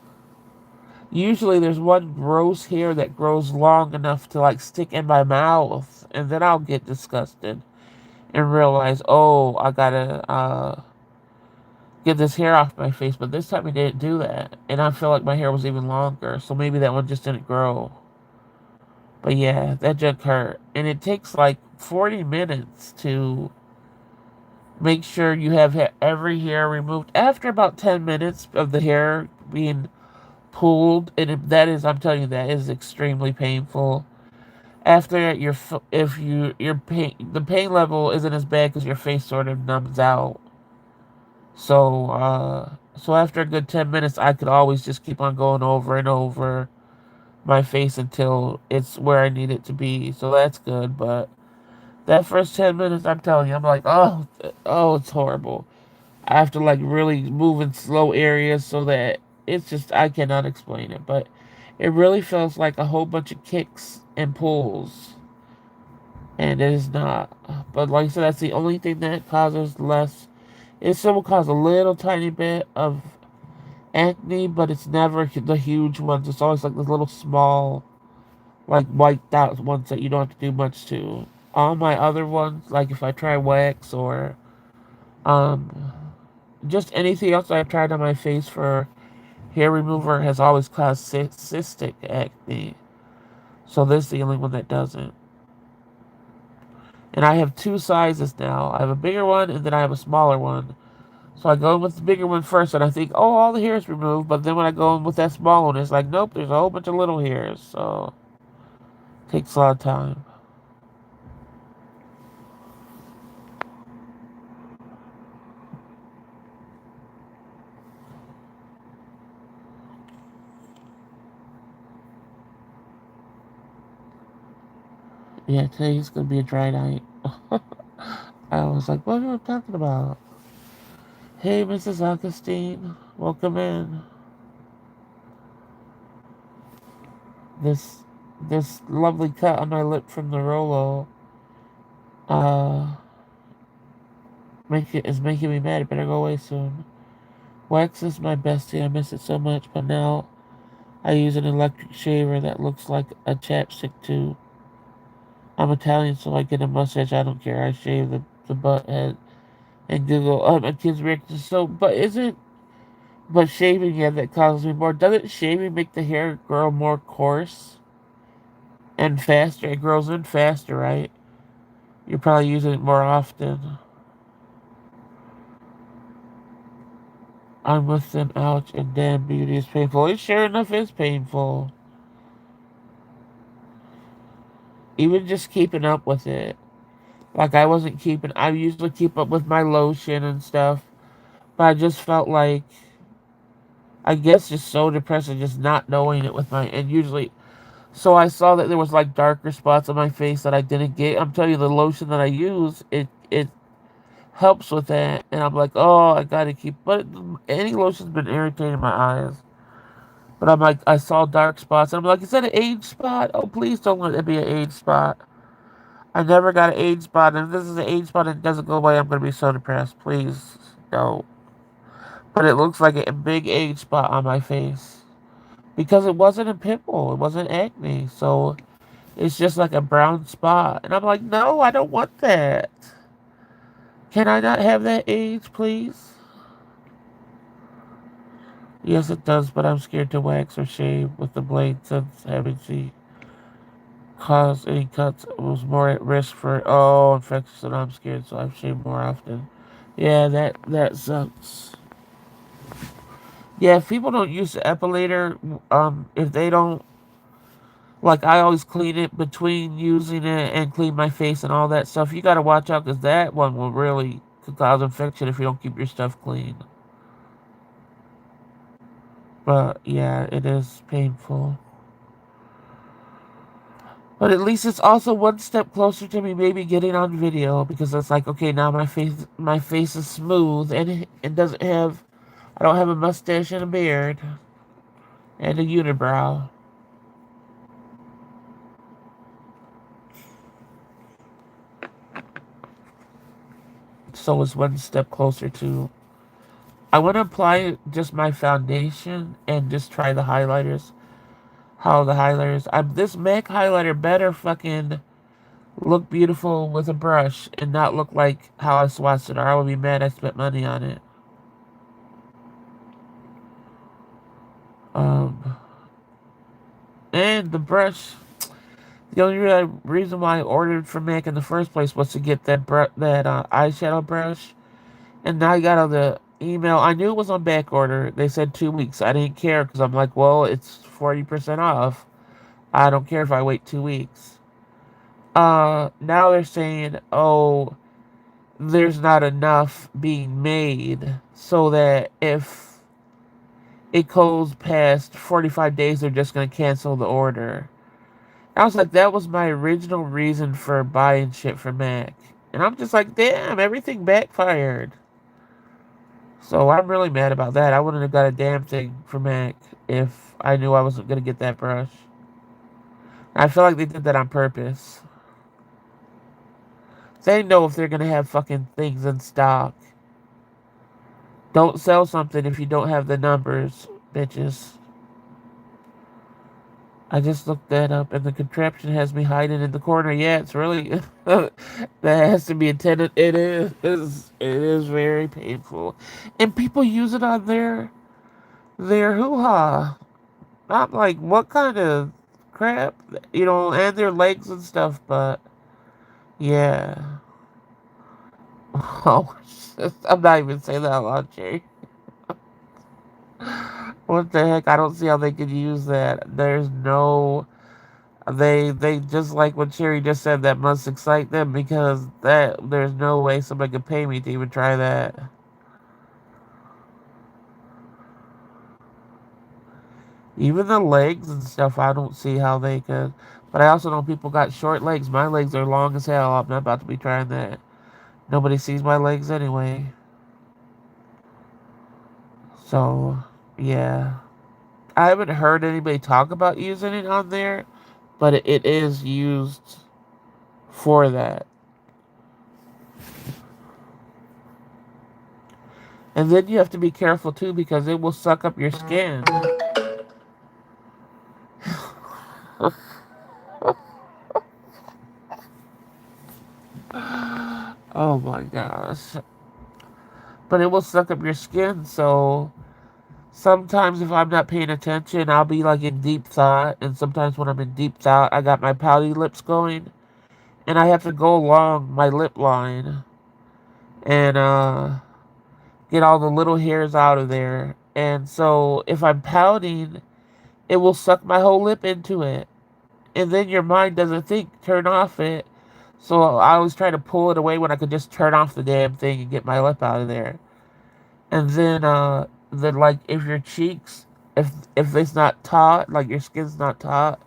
Usually there's one gross hair that grows long enough to like stick in my mouth, and then I'll get disgusted and realize, oh, I gotta get this hair off my face. But this time it didn't do that, and I feel like my hair was even longer, so maybe that one just didn't grow. But yeah, that junk hurt, and it takes like 40 minutes to make sure you have every hair removed. After about 10 minutes of the hair being pulled, and that is, I'm telling you, that is extremely painful. After that, if you your pain the pain level isn't as bad because your face sort of numbs out. So after a good 10 minutes, I could always just keep on going over and over my face until it's where I need it to be. So that's good. But that first 10 minutes, I'm telling you, I'm like, oh, it's horrible. I have to like really move in slow areas so that it's just, I cannot explain it, but it really feels like a whole bunch of kicks and pulls, and it is not. But like I said, that's the only thing that causes less. It still will cause a little tiny bit of acne, but it's never the huge ones. It's always like the little small, like white dot ones that you don't have to do much to. All my other ones, like if I try wax or um just anything else I've tried on my face for hair remover, has always caused cystic acne. So this is the only one that doesn't. And I have two sizes now. I have a bigger one and then I have a smaller one. So I go in with the bigger one first and I think, oh, all the hairs removed. But then when I go in with that small one, it's like, nope, there's a whole bunch of little hairs. So it takes a lot of time. Yeah, today's going to be a dry night. I was like, what are you talking about? Hey, Mrs. Augustine, welcome in. This this lovely cut on my lip from the Rolo uh is making me mad. It better go away soon. Wax is my bestie. I miss it so much, but now I use an electric shaver that looks like a chapstick tube. I'm Italian, so I get a mustache. I don't care. I shave the butt head and Google. Oh, my kid's reaction. So, but isn't but shaving, yeah, that causes me more. Doesn't shaving make the hair grow more coarse and faster? It grows in faster, right? You're probably using it more often. I'm with them, ouch, and damn, beauty is painful. It sure enough is painful. Even just keeping up with it. Like, I usually keep up with my lotion and stuff, but I just felt like, I guess just so depressed and just not knowing it with and usually, so I saw that there was like darker spots on my face that I didn't get. I'm telling you, the lotion that I use, it helps with that, and I'm like, oh, I gotta keep, but any lotion's been irritating my eyes. But I'm like, I saw dark spots. And I'm like, is that an age spot? Oh, please don't let it be an age spot. I never got an age spot. And if this is an age spot and it doesn't go away, I'm going to be so depressed. Please don't. But it looks like a big age spot on my face. Because it wasn't a pimple. It wasn't acne. So it's just like a brown spot. And I'm like, no, I don't want that. Can I not have that age, please? Yes, it does, but I'm scared to wax or shave with the blade since having seen cause any cuts was more at risk for infections, and I'm scared, so I've shaved more often. Yeah, that sucks. Yeah, if people don't use the epilator, if they don't like, I always clean it between using it and clean my face and all that stuff. You gotta watch out because that one will really could cause infection if you don't keep your stuff clean. But yeah, it is painful. But at least it's also one step closer to me maybe getting on video because it's like, okay, now my face is smooth and it doesn't have I don't have a mustache and a beard and a unibrow. So it's one step closer to I want to apply just my foundation and just try the highlighters. How the highlighters this MAC highlighter better fucking look beautiful with a brush and not look like how I swatched it or I would be mad I spent money on it. Um, and the brush, the only reason why I ordered from MAC in the first place was to get that eyeshadow brush. And now I got on the email. I knew it was on back order. They said 2 weeks. I didn't care because I'm like, well, it's 40% off. I don't care if I wait 2 weeks. Now they're saying, oh, there's not enough being made so that if it goes past 45 days, they're just going to cancel the order. I was like, that was my original reason for buying shit from Mac. And I'm just like, damn, everything backfired. So I'm really mad about that. I wouldn't have got a damn thing from Mac if I knew I wasn't going to get that brush. I feel like they did that on purpose. They know if they're going to have fucking things in stock. Don't sell something if you don't have the numbers, bitches. I just looked that up, and the contraption has me hiding in the corner. Yeah, it's really that has to be intended. It is. It is very painful, and people use it on their hoo ha. I'm like, what kind of crap, and their legs and stuff, but yeah. Oh, I'm not even saying that out loud, Jay. What the heck? I don't see how they could use that. There's no. They just like what Cherry just said. That must excite them because there's no way somebody could pay me to even try that. Even the legs and stuff, I don't see how they could. But I also know people got short legs. My legs are long as hell. I'm not about to be trying that. Nobody sees my legs anyway. So, yeah. I haven't heard anybody talk about using it on there, but it is used for that. And then you have to be careful too because it will suck up your skin. Oh my gosh. But it will suck up your skin, so sometimes if I'm not paying attention, I'll be like in deep thought. And sometimes when I'm in deep thought, I got my pouty lips going. And I have to go along my lip line and get all the little hairs out of there. And so if I'm pouting, it will suck my whole lip into it. And then your mind doesn't think, turn off it. So I always try to pull it away when I could just turn off the damn thing and get my lip out of there. And then like if your cheeks, if it's not taut, like your skin's not taut,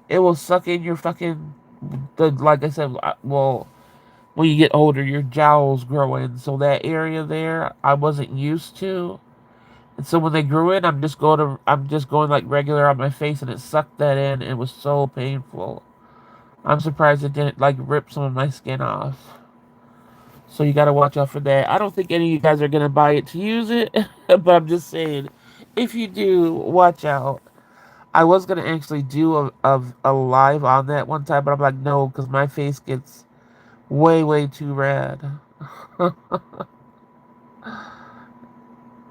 it will suck in your fucking the like I said, well, when you get older, your jowls grow in. So that area there, I wasn't used to. And so when they grew in, I'm just going like regular on my face, and it sucked that in. It was so painful. I'm surprised it didn't like rip some of my skin off. So you gotta watch out for that. I don't think any of you guys are gonna buy it to use it, but I'm just saying, if you do, watch out. I was gonna actually do a live on that one time, but I'm like, no, because my face gets way too red.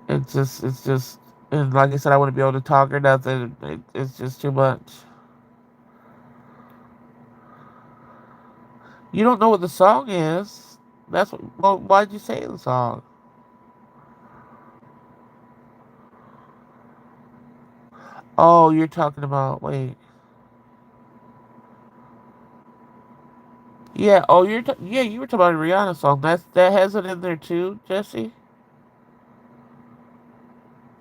It's just, and like I said, I wouldn't be able to talk or nothing. It's just too much. You don't know what the song is. That's what. Well, why'd you say the song? Oh, you're talking about. Wait. Yeah. Oh, yeah. You were talking about a Rihanna song. That has it in there too, Jesse.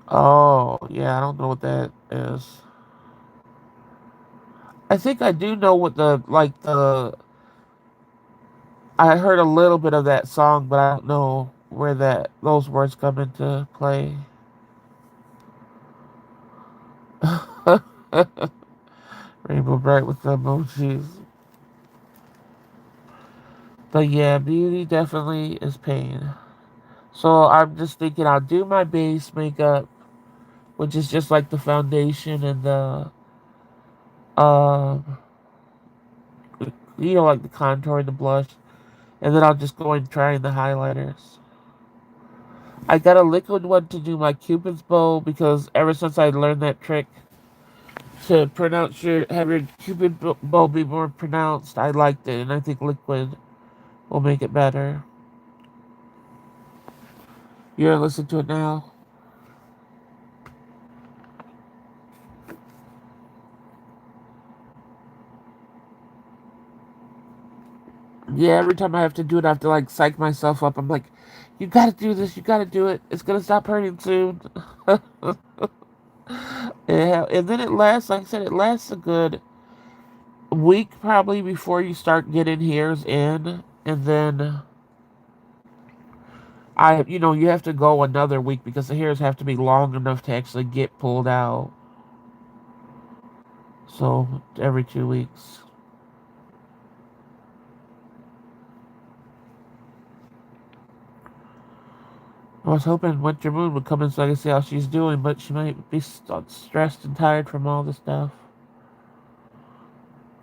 Oh, yeah. I don't know what that is. I think I do know what the like the. I heard a little bit of that song, but I don't know where that those words come into play. Rainbow Bright with the emojis. But yeah, beauty definitely is pain. So I'm just thinking I'll do my base makeup, which is just like the foundation and the um like the contour and the blush, and then I'll just go and try the highlighters. I got a liquid one to do my cupid's bow because ever since I learned that trick to pronounce have your cupid bow be more pronounced, I liked it, and I think liquid will make it better. You're gonna listen to it now. Yeah, every time I have to do it, I have to like psych myself up. I'm like, you gotta do this, you gotta do it. It's gonna stop hurting soon. Yeah, and then it lasts, like I said, it lasts a good week probably before you start getting hairs in. And then you have to go another week because the hairs have to be long enough to actually get pulled out. So every 2 weeks. I was hoping Winter Moon would come in so I could see how she's doing, but she might be stressed and tired from all the stuff.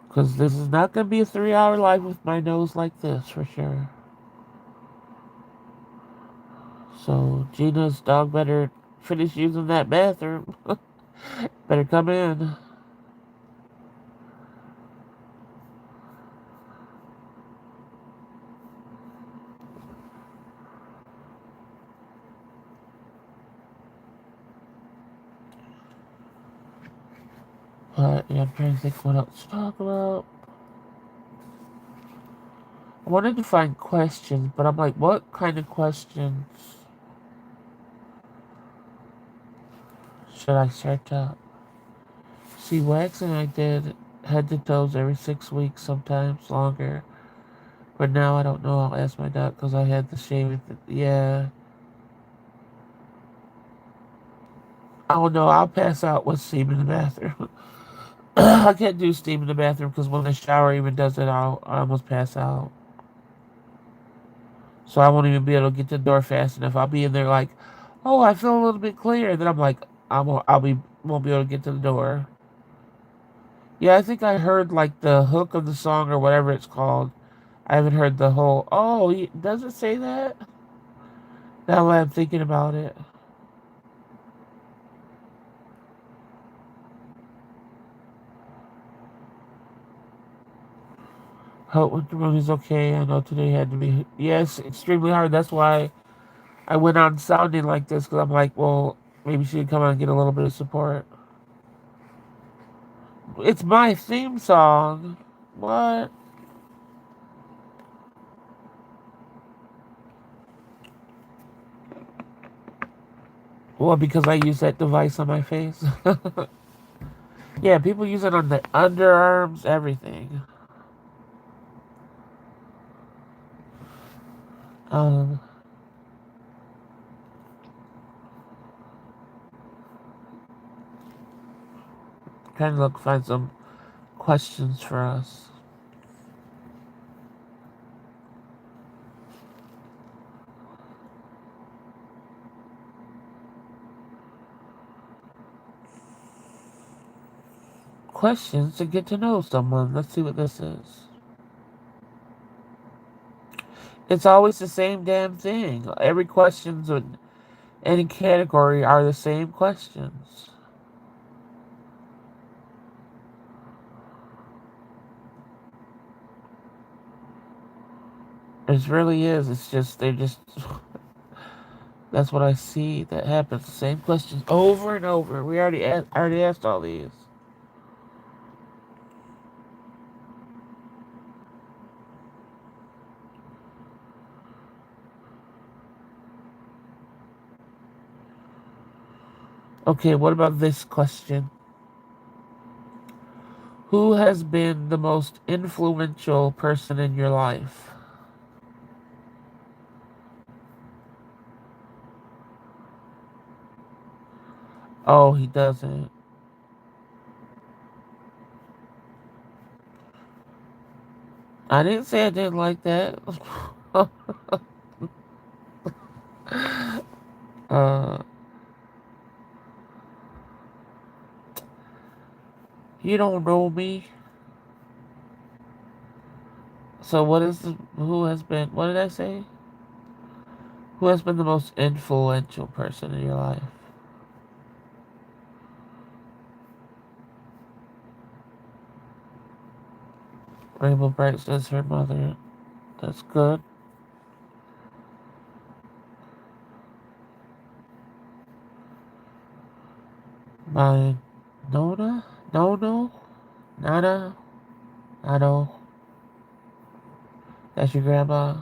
Because this is not going to be a 3-hour live with my nose like this, for sure. So, Gina's dog better finish using that bathroom. Better come in. But yeah, I'm trying to think what else to talk about. I wanted to find questions, but I'm like, what kind of questions should I search up? See, waxing I did head to toes every 6 weeks, sometimes longer. But now I don't know. I'll ask my doc because I had to shave it. Yeah. Oh no, I'll pass out with steam in the bathroom. I can't do steam in the bathroom because when the shower even does it, I almost pass out. So I won't even be able to get to the door fast enough. I'll be in there like, oh, I feel a little bit clear. Then I'm like, won't be able to get to the door. Yeah, I think I heard like the hook of the song or whatever it's called. I haven't heard the whole. Oh, does it say that? Now that I'm thinking about it. Hope with the movie's okay. I know today had to be. Yes, extremely hard. That's why I went on sounding like this because I'm like, well, maybe she could come on and get a little bit of support. It's my theme song. What? Well, because I use that device on my face. Yeah, people use it on the underarms, everything. Um, Trying to find some questions for us. Questions to get to know someone. Let's see what this is. It's always the same damn thing. Every questions in any category are the same questions. It really is. It's just they're just. That's what I see that happens. The same questions over and over. We already asked all these. Okay, what about this question? Who has been the most influential person in your life? Oh, he doesn't. I didn't say I didn't like that. uh, you don't know me. So who has been? What did I say? Who has been the most influential person in your life? Rainbow Bright says her mother. That's good. My Nona? No? Nana? Nano? That's your grandma?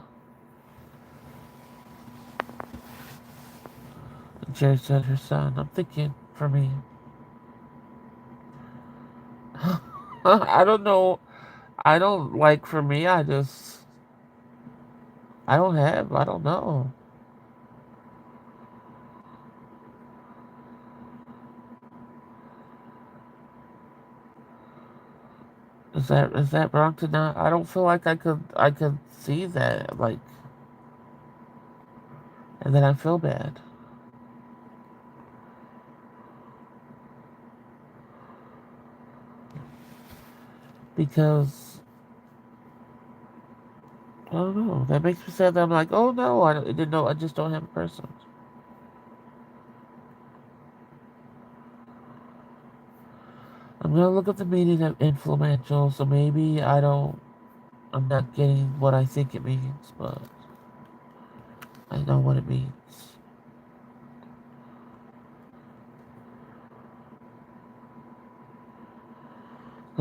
Jerry said her son. I'm thinking for me. I don't know. I don't like for me. I don't know. Is that wrong to not? I don't feel like I could see that like, and then I feel bad because I don't know. That makes me sad that I'm like, oh no, I didn't know. I just don't have a person. I'm gonna look up the meaning of influential, so maybe I'm not getting what I think it means, but I know what it means.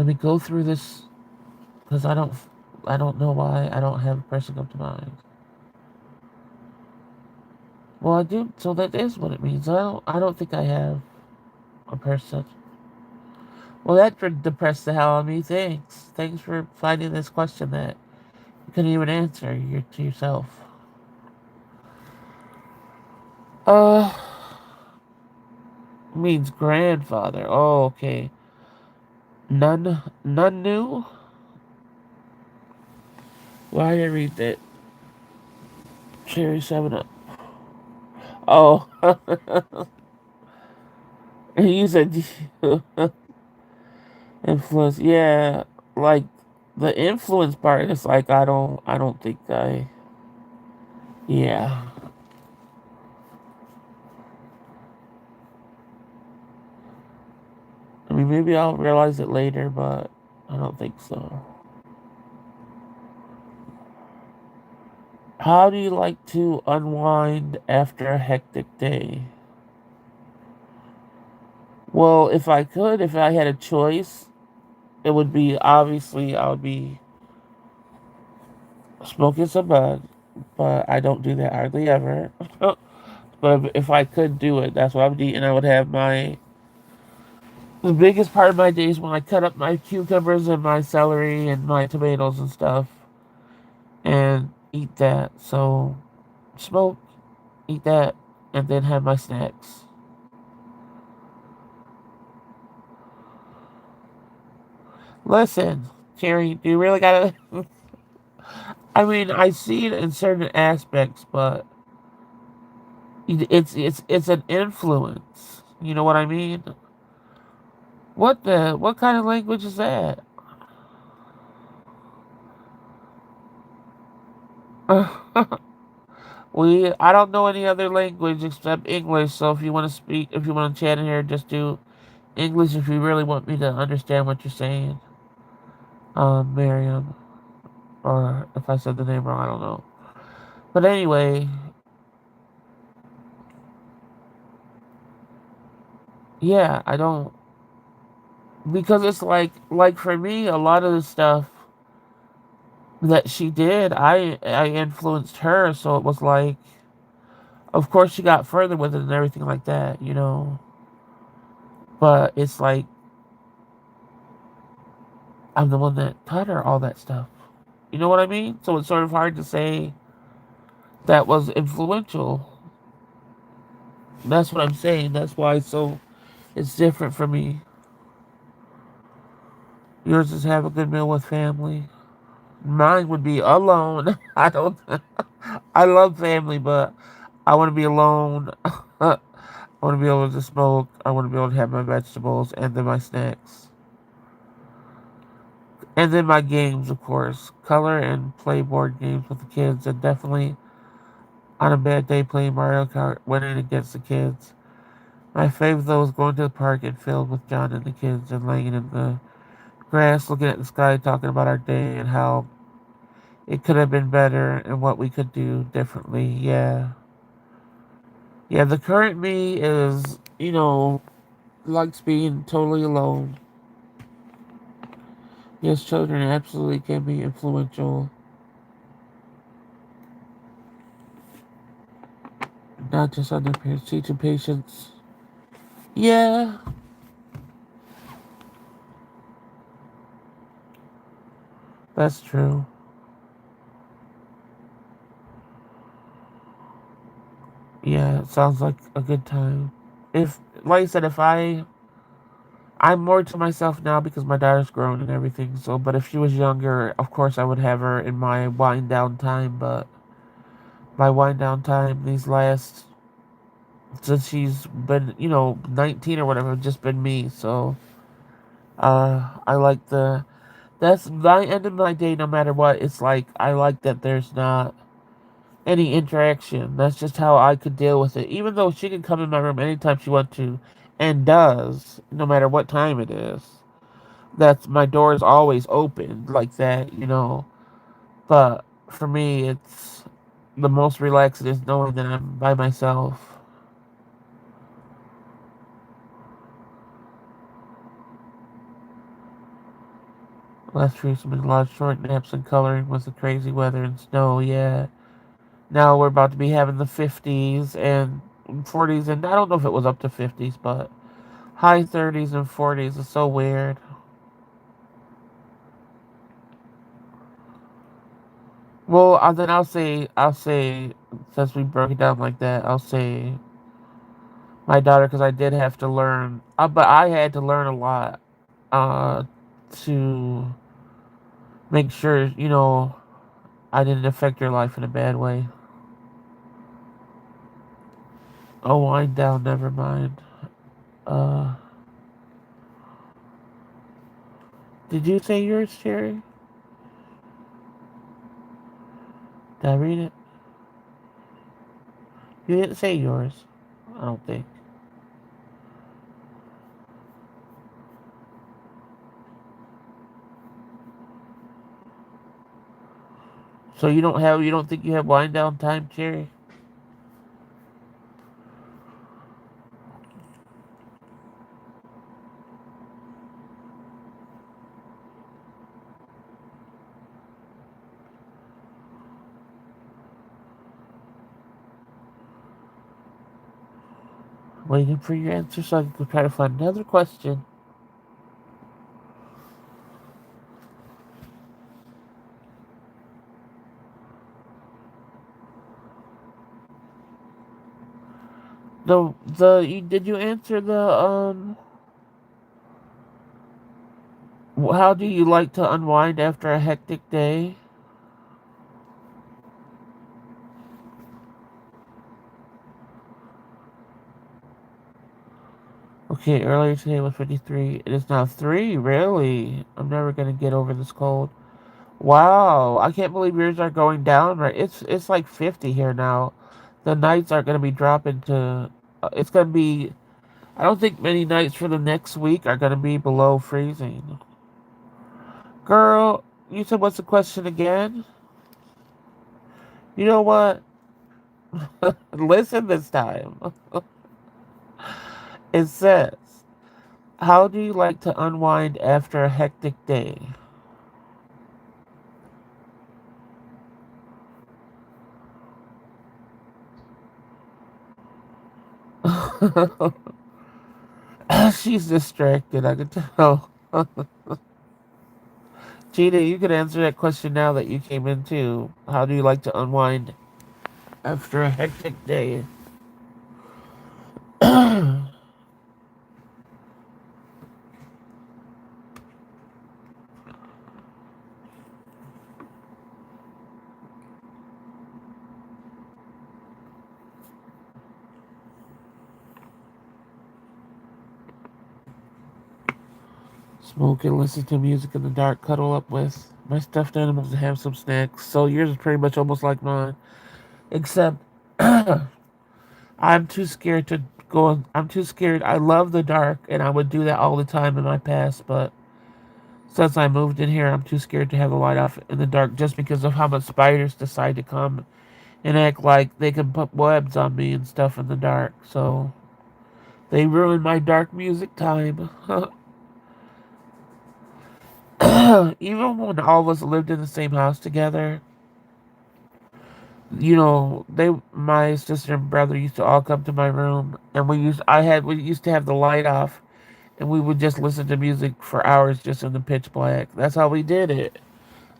Let me go through this because I don't know why I don't have a person come to mind. Well, I do. So that is what it means. I don't think I have a person. Well, that depressed the hell out of me. Thanks. Thanks for finding this question that you couldn't even answer to yourself. Uh, means grandfather. Oh, okay. None new. Why did I read that? Cherry 7 Up. Oh, you said influence. Yeah, like the influence part is like I don't think I. Yeah. I mean, maybe I'll realize it later, but I don't think so. How do you like to unwind after a hectic day? Well, if I had a choice, it would be obviously I would be smoking some bud, but I don't do that hardly ever. But if I could do it, that's what I would eat, and I would have my the biggest part of my day is when I cut up my cucumbers and my celery and my tomatoes and stuff, and eat that. So smoke, eat that, and then have my snacks. Listen, Cherry, do you really gotta? I mean, I see it in certain aspects, but it's an influence. You know what I mean? What kind of language is that? I don't know any other language except English. So if you want to chat in here, just do English if you really want me to understand what you're saying, Miriam. Or if I said the name wrong, I don't know. But anyway, yeah, I don't because it's like for me, a lot of the stuff that she did, I influenced her, so it was like, of course, she got further with it and everything like that, you know. But it's like I'm the one that taught her all that stuff. You know what I mean? So it's sort of hard to say that was influential. That's what I'm saying. That's why it's different for me. Yours is have a good meal with family. Mine would be alone. I don't. I love family, but I want to be alone. I want to be able to smoke. I want to be able to have my vegetables and then my snacks. And then my games, of course. Color and play board games with the kids. And definitely on a bad day playing Mario Kart, winning against the kids. My favorite though is going to the park and filled with John and the kids and laying in the grass, looking at the sky, talking about our day and how it could have been better and what we could do differently. Yeah. Yeah, the current me is, likes being totally alone. Yes, children absolutely can be influential, not just on their parents, teaching patience. Yeah, that's true. Yeah, it sounds like a good time. If, like I said, I'm more to myself now because my daughter's grown and everything. So, but if she was younger, of course I would have her in my wind down time. But my wind down time, these last since she's been, 19 or whatever, just been me. So, I like that's my end of my day. No matter what, it's like I like that there's not any interaction. That's just how I could deal with it. Even though she can come in my room anytime she wants to, and does, no matter what time it is. That's my door is always open like that. But for me, it's the most relaxed is knowing that I'm by myself. Last week, some a lot of short naps and coloring with the crazy weather and snow, yeah. Now we're about to be having the 50s and 40s, and I don't know if it was up to 50s, but high 30s and 40s is so weird. Well, then I'll say, since we broke it down like that, I'll say my daughter, because I did have to learn, but I had to learn a lot, uh, to make sure, I didn't affect her life in a bad way. Oh, wind down, never mind. Uh, did you say yours, Cherry? Did I read it? You didn't say yours. I don't think. So you don't think you have wind down time, Cherry? Waiting for your answer so I can go try to find another question. Did you answer how do you like to unwind after a hectic day? Okay, earlier today was 53. It is now 3. Really? I'm never gonna get over this cold. Wow, I can't believe yours are going down. Right, it's like 50 here now. The nights are gonna be dropping to. It's gonna be. I don't think many nights for the next week are gonna be below freezing. Girl, you said what's the question again? You know what? Listen this time. It says, "How do you like to unwind after a hectic day?" She's distracted. I can tell. Gina, you could answer that question now that you came into. How do you like to unwind after a hectic day? Smoke and listen to music in the dark, cuddle up with my stuffed animals and have some snacks. So yours is pretty much almost like mine. Except I'm too scared to go. I'm too scared. I love the dark, and I would do that all the time in my past. But since I moved in here, I'm too scared to have the light off in the dark just because of how much spiders decide to come and act like they can put webs on me and stuff in the dark. So they ruin my dark music time. Even when all of us lived in the same house together, my sister and brother used to all come to my room, and we used to have the light off, and we would just listen to music for hours just in the pitch black. That's how we did it.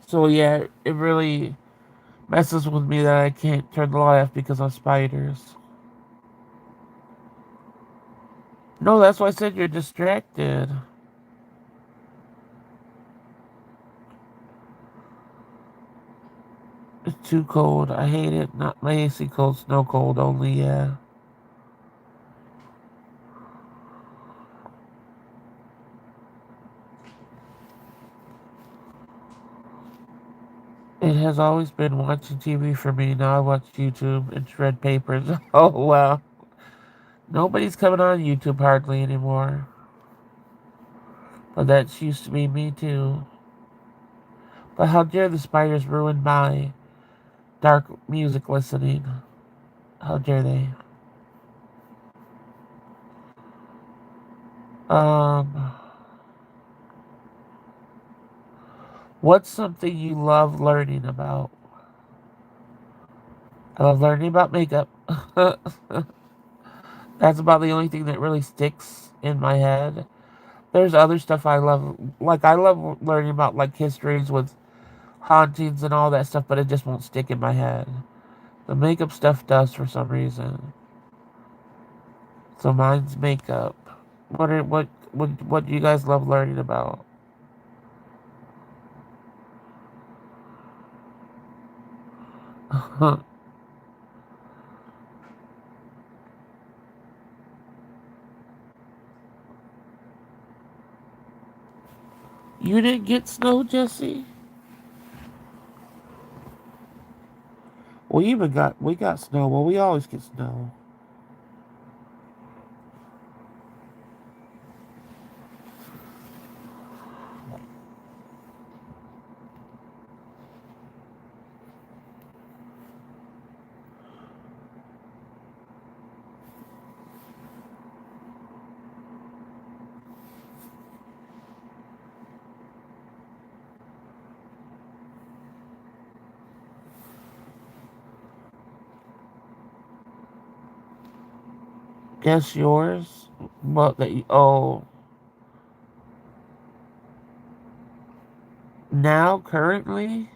So yeah, it really messes with me that I can't turn the light off because of spiders. No, that's why I said you're distracted. It's too cold. I hate it. Not my AC cold, snow cold only, yeah. It has always been watching TV for me. Now I watch YouTube and shred papers. Oh, wow. Nobody's coming on YouTube hardly anymore. But that used to be me too. But how dare the spiders ruin my dark music listening? How dare they? Um, What's something you love learning about? I love learning about makeup. That's about the only thing that really sticks in my head. There's other stuff I love. Like, I love learning about, like, histories with hauntings and all that stuff, but it just won't stick in my head. The makeup stuff does for some reason. So mine's makeup. What do you guys love learning about? You didn't get snow, Jesse? We got snow. Well, we always get snow. Guess yours? What that? Oh, now currently,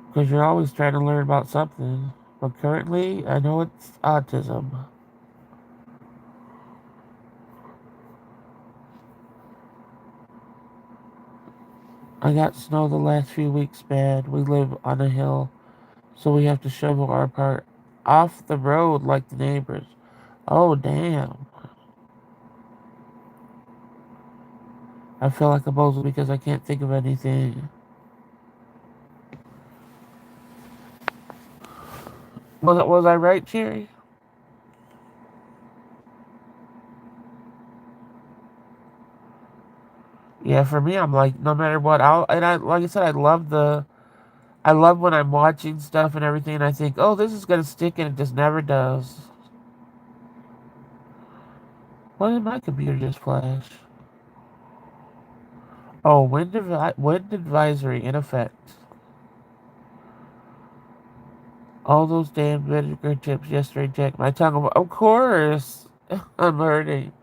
because you're always trying to learn about something. But currently, I know it's autism. I got snow the last few weeks bad. We live on a hill, so we have to shovel our part off the road like the neighbors. Oh, damn. I feel like a bozo because I can't think of anything. Was I right, Cherry? Yeah, for me, I'm like, no matter what, like I said, I love when I'm watching stuff and everything, and I think, oh, this is gonna stick, and it just never does. Why did my computer just flash? Oh, wind advisory in effect. All those damn vinegar chips yesterday, Jack. My tongue, of course, I'm hurting.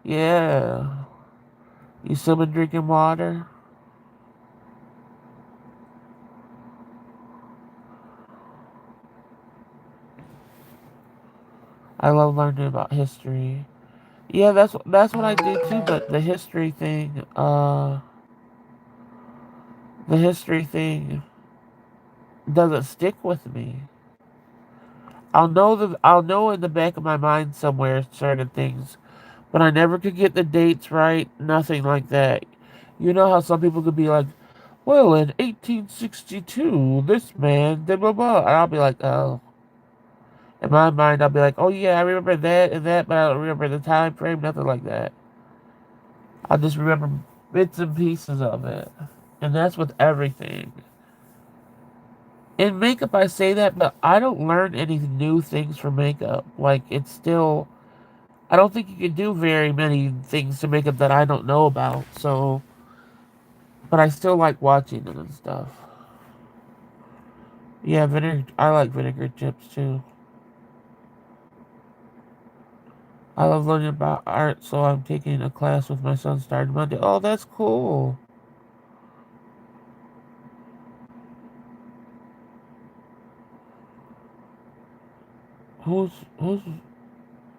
Yeah. You still been drinking water? I love learning about history. Yeah, that's what I do too. But the history thing doesn't stick with me. I'll know in the back of my mind somewhere certain things, but I never could get the dates right. Nothing like that. You know how some people could be like, "Well, in 1862, this man did blah blah," and I'll be like, "Oh." In my mind, I'll be like, "Oh yeah, I remember that and that," but I don't remember the time frame. Nothing like that. I'll just remember bits and pieces of it, and that's with everything. In makeup, I say that, but I don't learn any new things from makeup. Like, it's still. I don't think you can do very many things to makeup that I don't know about, so. But I still like watching it and stuff. Yeah, vinegar. I like vinegar chips too. I love learning about art, so I'm taking a class with my son starting Monday. Oh, that's cool. Who's,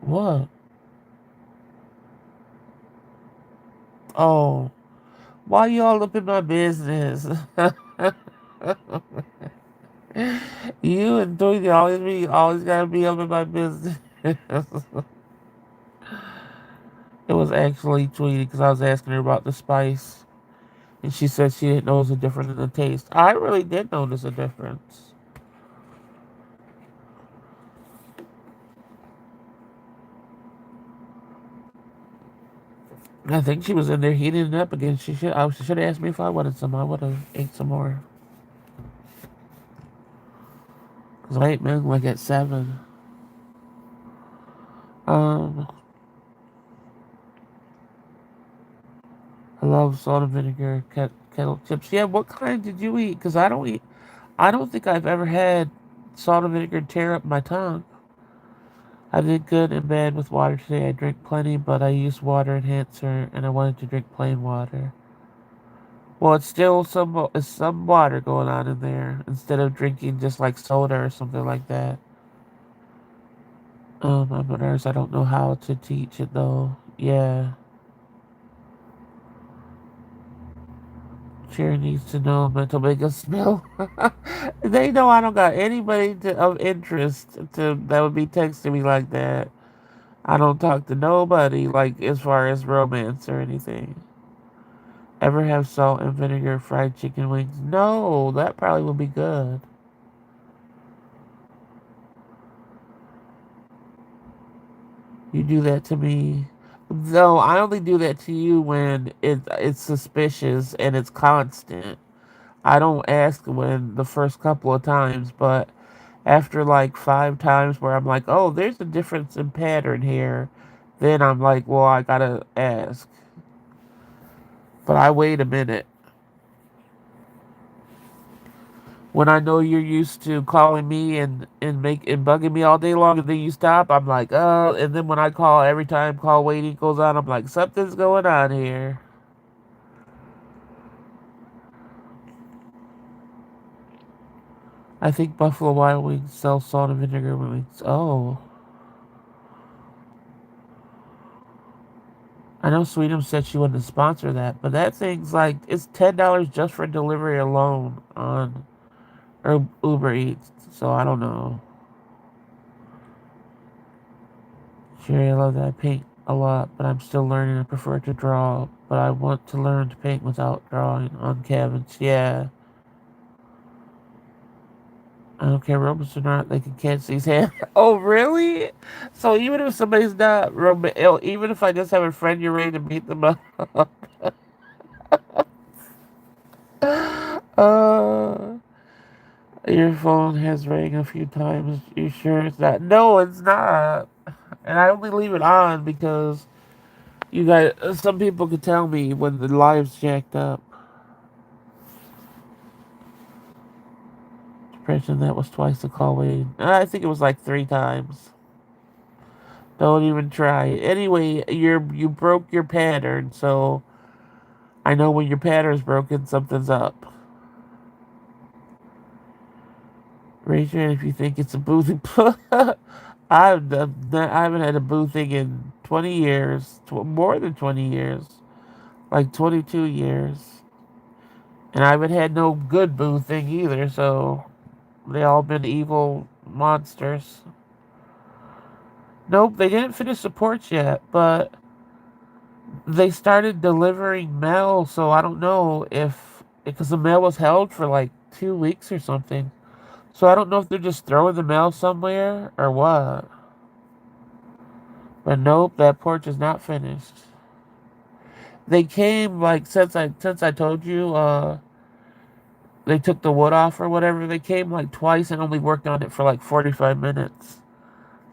what? Oh, why you all up in my business? You and Tweety always gotta be up in my business. It was actually Tweety because I was asking her about the spice, and she said she didn't notice a difference in the taste. I really did notice a difference. I think she was in there heating it up again. She should have asked me if I wanted some. I would have ate some more. Cause I ate mine like at 7. Um, hello. love salt and vinegar kettle chips. Yeah, what kind did you eat? Because I don't eat. I don't think I've ever had salt and vinegar tear up my tongue. I did good and bad with water today. I drank plenty, but I used water enhancer, and I wanted to drink plain water. Well, it's still some water going on in there instead of drinking just like soda or something like that. I'm a nurse. I don't know how to teach it though. Yeah, Cherry needs to know mental make us smell. They know I don't got anybody of interest that would be texting me like that. I don't talk to nobody like as far as romance or anything. Ever have salt and vinegar fried chicken wings? No, that probably would be good. You do that to me. No, I only do that to you when it's suspicious and it's constant. I don't ask when the first couple of times, but after like 5 times where I'm like, oh, there's a difference in pattern here, then I'm like, well, I gotta ask. But I wait a minute. When I know you're used to calling me and bugging me all day long, and then you stop, I'm like, oh. And then when I call, every time call waiting goes on, I'm like, something's going on here. I think Buffalo Wild Wings sell salt and vinegar wings. Oh, I know Sweetums said she wanted to sponsor that, but that thing's like it's $10 just for delivery alone on Uber Eats. So I don't know. Sherry, I love that paint a lot, but I'm still learning. I prefer to draw, but I want to learn to paint without drawing on canvas. Yeah. I don't care, robots or not, they can catch these hands. Oh, really? So even if somebody's not robot, even if I just have a friend, you're ready to beat them up? uh, your phone has rang a few times. You sure it's not? No, it's not. And I only leave it on because you guys, some people could tell me when the live's jacked up. Depression, that was twice the call waiting. I think it was like 3 times. Don't even try it. Anyway, you broke your pattern, so I know when your pattern's broken, something's up. Raise your hand if you think it's a boothing. I haven't had a boothing in 20 years, more than 20 years, like 22 years. And I haven't had no good boothing either, so they all been evil monsters. Nope, they didn't finish the porch yet, but they started delivering mail, so I don't know if because the mail was held for like 2 weeks or something. So I don't know if they're just throwing the mail somewhere or what. But nope, that porch is not finished. They came like since I told you they took the wood off or whatever. They came like twice and only worked on it for like 45 minutes.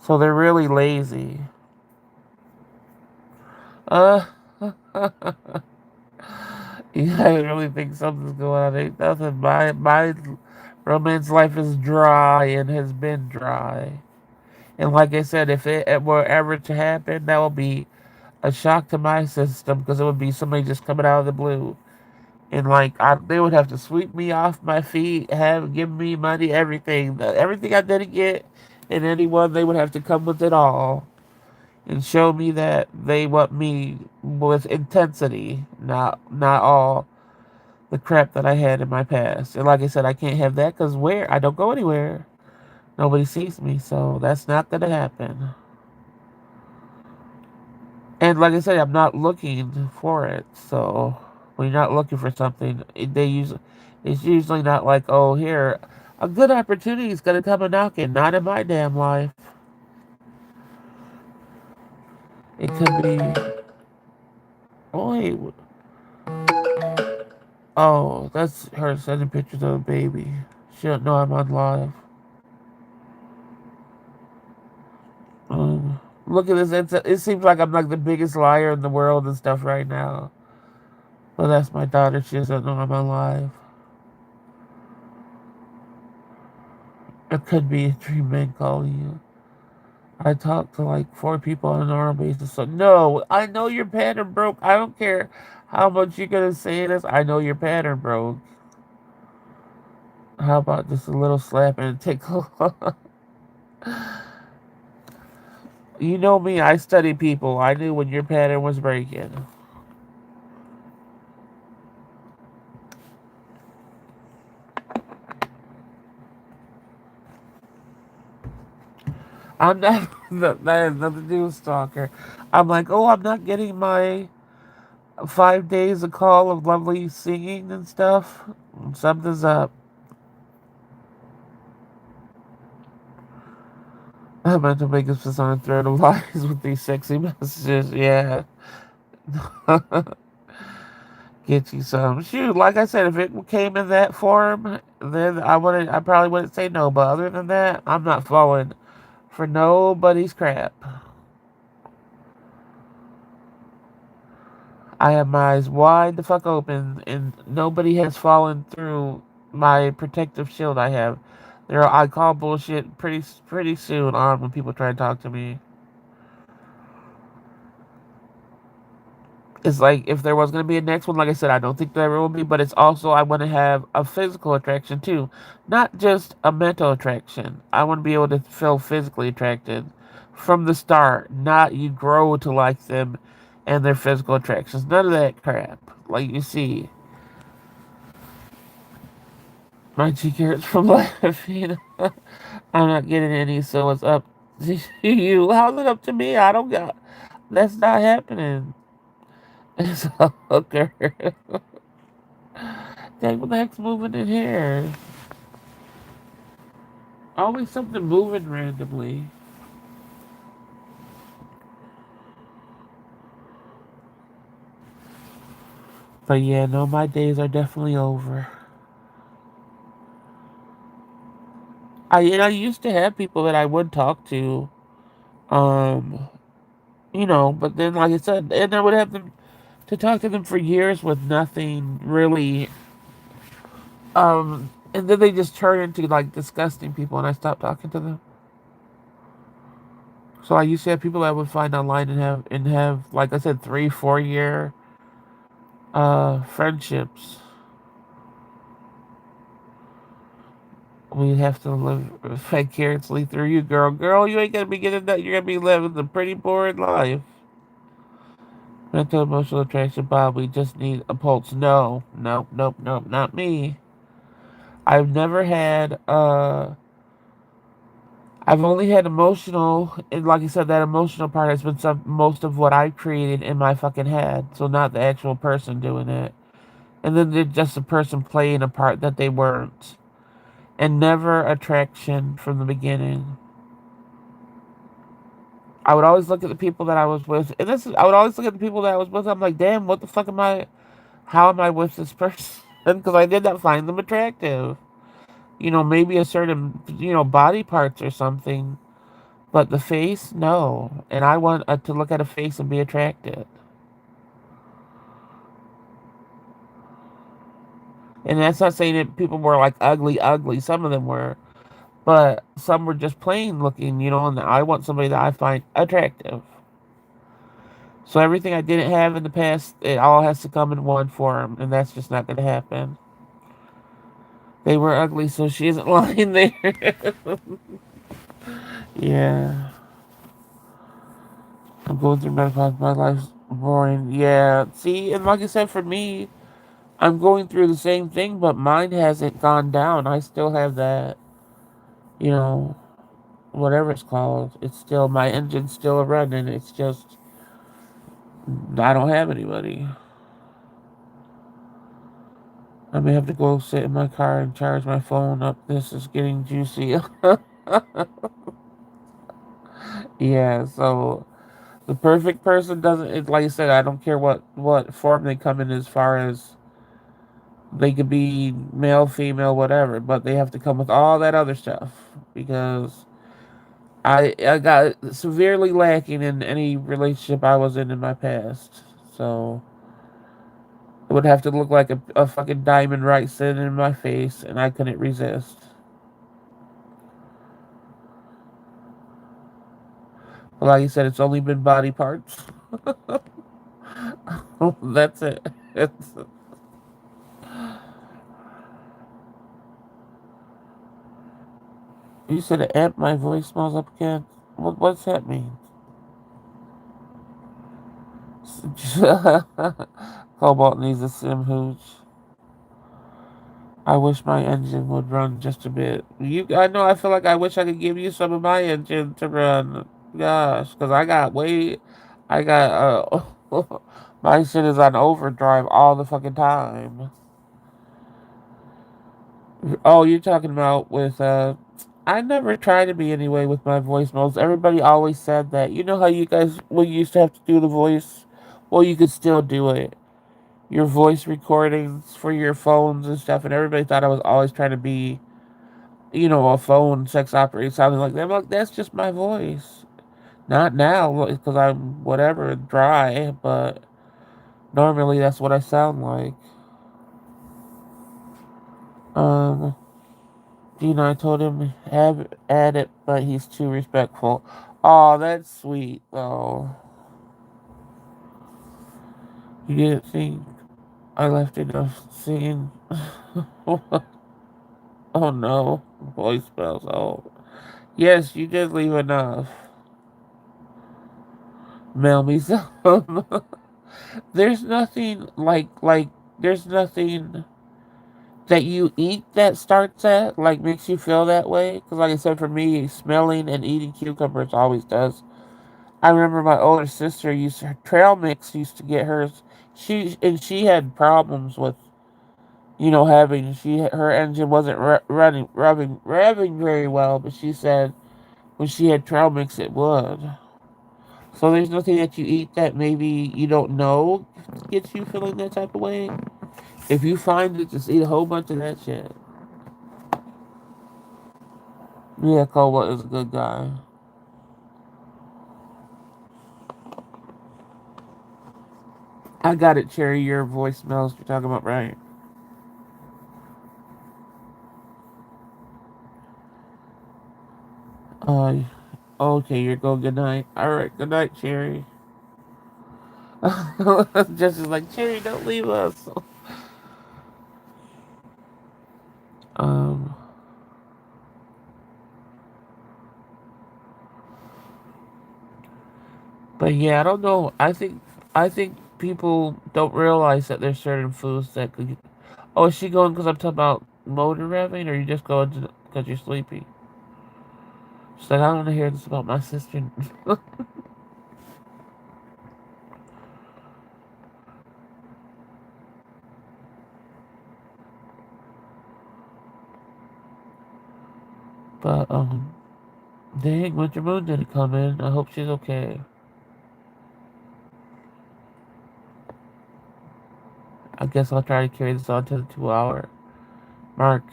So they're really lazy. Uh You guys really think something's going on? Ain't nothing. My romance life is dry and has been dry. And like I said, if it were ever to happen, that would be a shock to my system because it would be somebody just coming out of the blue. And like they would have to sweep me off my feet, give me money, everything, everything I didn't get, and anyone they would have to come with it all and show me that they want me with intensity, not all the crap that I had in my past. And like I said, I can't have that because where I don't go anywhere, nobody sees me, so that's not gonna happen. And like I said, I'm not looking for it. So when you're not looking for something, it's usually not like, oh, here a good opportunity is gonna come a knocking. Not in my damn life. It could be. Oh wait. Oh, that's her sending pictures of a baby. She don't know I'm on live. Look at this. It seems like I'm like the biggest liar in the world and stuff right now. But that's my daughter. She doesn't know I'm alive. It could be a dream man calling you. I talk to like 4 people on a normal basis. So no, I know your pattern broke. I don't care how much you're gonna say this. I know your pattern broke. How about just a little slap and a tickle? You know me. I study people. I knew when your pattern was breaking. I'm not. That has nothing to do with stalker. I'm like, oh, I'm not getting my 5 days of call of lovely singing and stuff. Something's up. I meant to make us on a thread of lies with these sexy messages. Yeah. Get you some. Shoot, like I said, if it came in that form, then I probably wouldn't say no. But other than that, I'm not falling for nobody's crap. I have my eyes wide the fuck open, and nobody has fallen through my protective shield I have. I call bullshit pretty soon on when people try to talk to me. It's like if there was gonna be a next one, like I said, I don't think there will be, but it's also I want to have a physical attraction too, not just a mental attraction. I want to be able to feel physically attracted from the start, not you grow to like them and their physical attractions. None of that crap. Like you see, my cheek hurts from laughing. I'm not getting any, so it's up to you. How's it up to me? I don't got. That's not happening. It's okay. Dang, what the heck's moving in here? Always something moving randomly. But yeah, no, my days are definitely over. I used to have people that I would talk to, um, but then like I said, and I would have them to talk to them for years with nothing really, and then they just turn into like disgusting people, and I stopped talking to them. So I used to have people I would find online and have like I said 3 4 year friendships. We have to live vicariously through you, girl. Girl, you ain't gonna be getting that. You're gonna be living the pretty boring life. Mental emotional attraction, Bob. We just need a pulse. No, nope, nope, nope, not me. I've never had. I've only had emotional, and like I said, that emotional part has been most of what I've created in my fucking head. So not the actual person doing it, and then they're just a person playing a part that they weren't, and never attraction from the beginning. I would always look at the people that I was with, and I would always look at the people that I was with. I'm like, damn, what the fuck am I? How am I with this person? Because I did not find them attractive. Maybe a certain, body parts or something, but the face, no. And I want to look at a face and be attracted. And that's not saying that people were like ugly, ugly. Some of them were, but some were just plain looking, and I want somebody that I find attractive. So everything I didn't have in the past, it all has to come in one form, and that's just not going to happen. They were ugly, so she isn't lying there. Yeah. I'm going through menopause. My life's boring. Yeah. See, and like I said, for me, I'm going through the same thing, but mine hasn't gone down. I still have that, you know, whatever it's called. It's still, my engine's still running. It's just, I don't have anybody. I may have to go sit in my car and charge my phone up. This is getting juicy. Yeah, so the perfect person doesn't. Like I said, I don't care what form they come in as far as they could be male, female, whatever, but they have to come with all that other stuff because I got severely lacking in any relationship I was in my past. So It would have to look like a fucking diamond right sitting in my face, and I couldn't resist. But like you said, it's only been body parts. That's it. It's, you said amp my voice smells up again. What's that mean? Cobalt needs a sim hooch. I wish my engine would run just a bit. I know. I feel like I wish I could give you some of my engine to run. Gosh, because I got my shit is on overdrive all the fucking time. Oh, you're talking about with I never tried to be anyway with my voicemails. Everybody always said that. You know how you guys when you used to have to do the voice? Well, you could still do it. Your voice recordings for your phones and stuff, and everybody thought I was always trying to be, a phone sex operator sounding like that. I'm like, that's just my voice. Not now, because I'm whatever, dry, but normally that's what I sound like. Um, I told him have add it, but he's too respectful. Oh, that's sweet, though. You didn't think I left enough singing? Oh no, voicemails. Oh, yes, you did leave enough. Mail me some. There's nothing there's nothing that you eat that starts that makes you feel that way. Because like I said, for me, smelling and eating cucumbers always does. I remember my older sister her trail mix used to get hers. She had problems with having her engine wasn't revving very well, but she said when she had trail mix it would. So there's nothing that you eat that maybe you don't know gets you feeling that type of way. If you find it, just eat a whole bunch of that shit. Yeah, Cobalt is a good guy. I got it, Cherry. Your voicemails you're talking about, right? Uh, okay, you're going good night. All right, good night, Cherry. Just is like Cherry, don't leave us. Um, but yeah, I don't know. I think people don't realize that there's certain foods that could. Oh, is she going because I'm talking about motor revving, or you just going because you're sleepy? She's like, I don't want to hear this about my sister. But dang, Winter Moon didn't come in. I hope she's okay. I guess I'll try to carry this on to the 2 hour mark.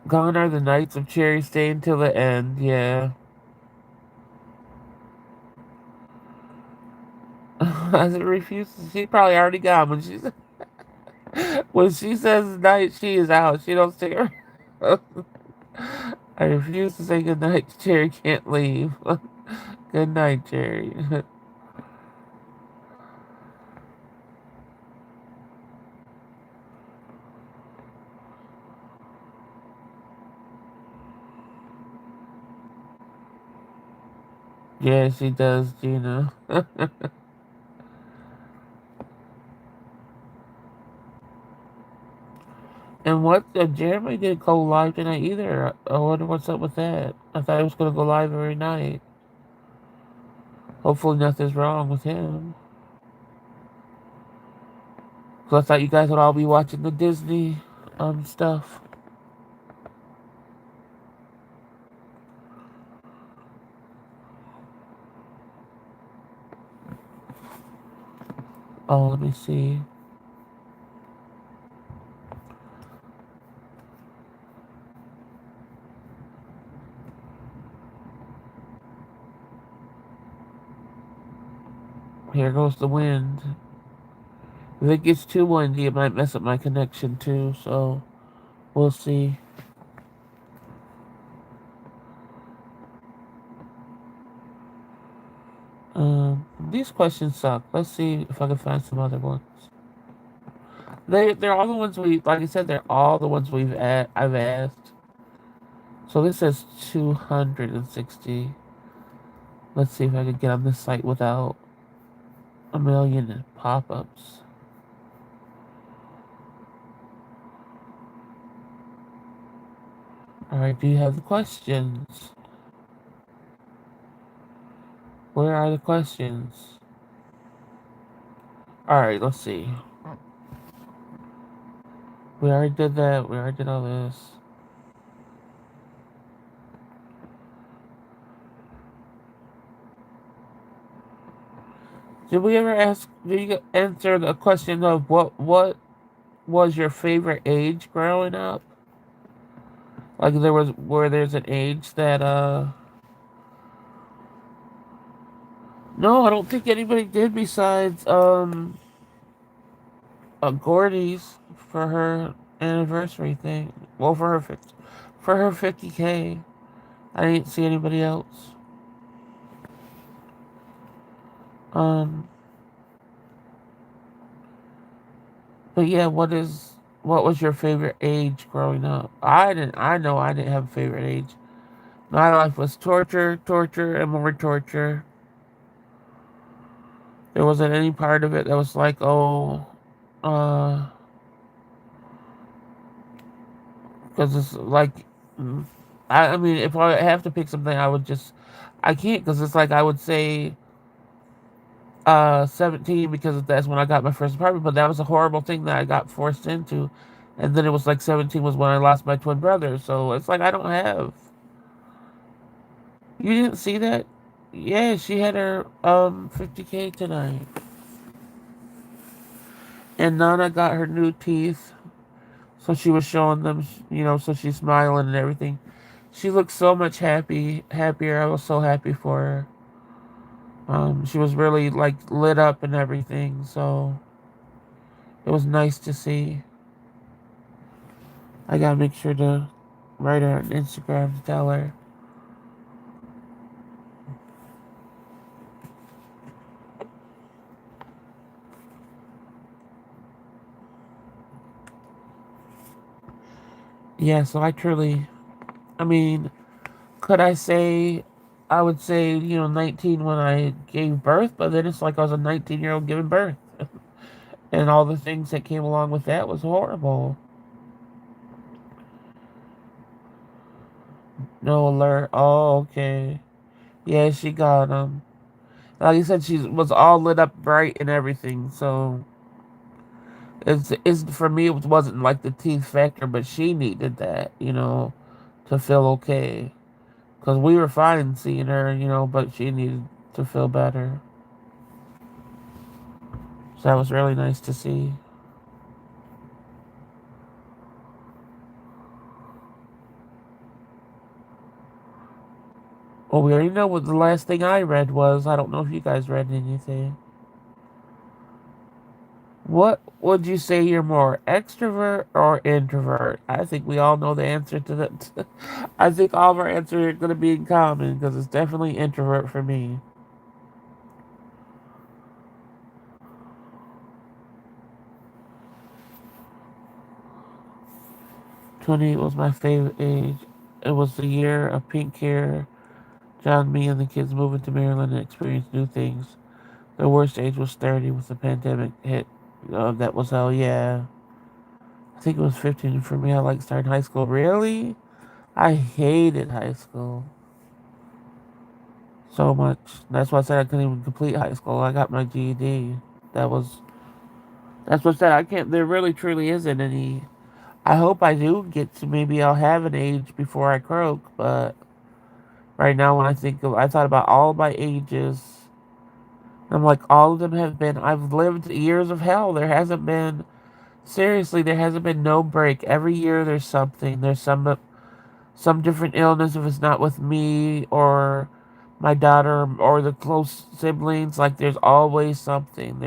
Gone are the nights of Cherry staying till the end. Yeah. As it refuses, she probably already got when she when she says night, she is out. She don't stick around. I refuse to say goodnight. Cherry can't leave. Good night, Cherry. Yeah, she does, Gina. And what? Jeremy didn't go live tonight either. I wonder what's up with that. I thought he was gonna go live every night. Hopefully nothing's wrong with him. So I thought you guys would all be watching the Disney stuff. Oh, let me see. Here goes the wind. If it gets too windy, it might mess up my connection too, so we'll see. These questions suck. Let's see if I can find some other ones. They're all the ones like I said, they're all the ones I've asked. So this says 260. Let's see if I can get on this site without a million pop-ups. Alright, do you have the questions? Where are the questions? Alright, let's see. We already did that. We already did all this. Did you answer the question of what was your favorite age growing up? Like there's an age that no, I don't think anybody did besides Gordy's for her anniversary thing. Well, for her 50K. I didn't see anybody else. But yeah, what was your favorite age growing up? I know I didn't have a favorite age. My life was torture, torture, and more torture. There wasn't any part of it that was like, oh, because it's like, I mean, if I have to pick something, I can't, because it's like I would say 17 because that's when I got my first apartment, but that was a horrible thing that I got forced into. And then it was like 17 was when I lost my twin brother. So it's like I don't have. You didn't see that? Yeah, she had her 50K tonight. And Nana got her new teeth. So she was showing them, so she's smiling and everything. She looked so much happier. I was so happy for her. She was really like lit up and everything, so it was nice to see. I gotta make sure to write her on Instagram to tell her. Yeah, so I mean, could I say, I would say, 19 when I gave birth, but then it's like I was a 19-year-old giving birth. And all the things that came along with that was horrible. No alert. Oh, okay. Yeah, she got like you said, she was all lit up bright and everything. So it's for me. It wasn't like the teeth factor, but she needed that, to feel okay. Because we were fine seeing her, but she needed to feel better. So that was really nice to see. Well, we already know what the last thing I read was. I don't know if you guys read anything. What would you say you're more, extrovert or introvert? I think we all know the answer to that. I think all of our answers are going to be in common because it's definitely introvert for me. 28 was my favorite age. It was the year of pink hair, John, me, and the kids moving to Maryland and experienced new things. The worst age was 30 with the pandemic hit. That was hell, yeah. I think it was 15 for me. I like starting high school. Really? I hated high school so much. That's why I said I couldn't even complete high school. I got my GED. That was. That's what I said. I can't. There really, truly isn't any. I hope I do get to. Maybe I'll have an age before I croak. But right now, when I thought about all my ages. I'm like, all of them have been. I've lived years of hell. There hasn't been. Seriously, there hasn't been no break. Every year there's something. There's some different illness if it's not with me or my daughter or the close siblings. Like there's always something.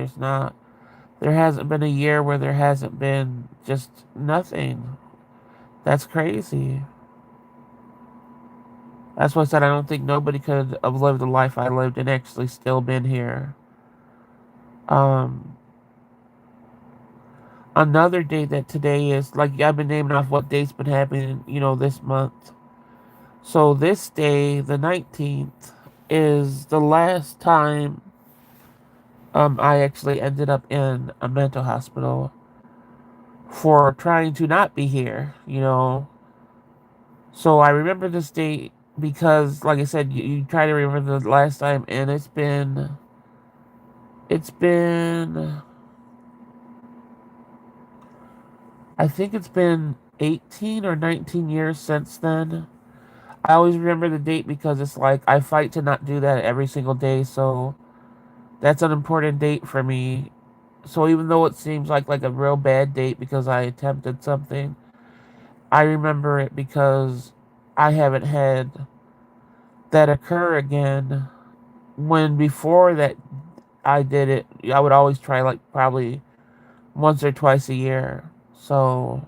There hasn't been a year where there hasn't been just nothing. That's crazy. That's why I said I don't think nobody could have lived the life I lived and actually still been here. Um, Another day that today is like I've been naming off what date's been happening, this month. So this day, the 19th, is the last time I actually ended up in a mental hospital for trying to not be here. So I remember this date because, like I said, you try to remember the last time, and it's been, I think it's been 18 or 19 years since then. I always remember the date because it's like I fight to not do that every single day, so that's an important date for me. So even though it seems like a real bad date because I attempted something, I remember it because I haven't had that occur again. When before that I did it, I would always try like probably once or twice a year. So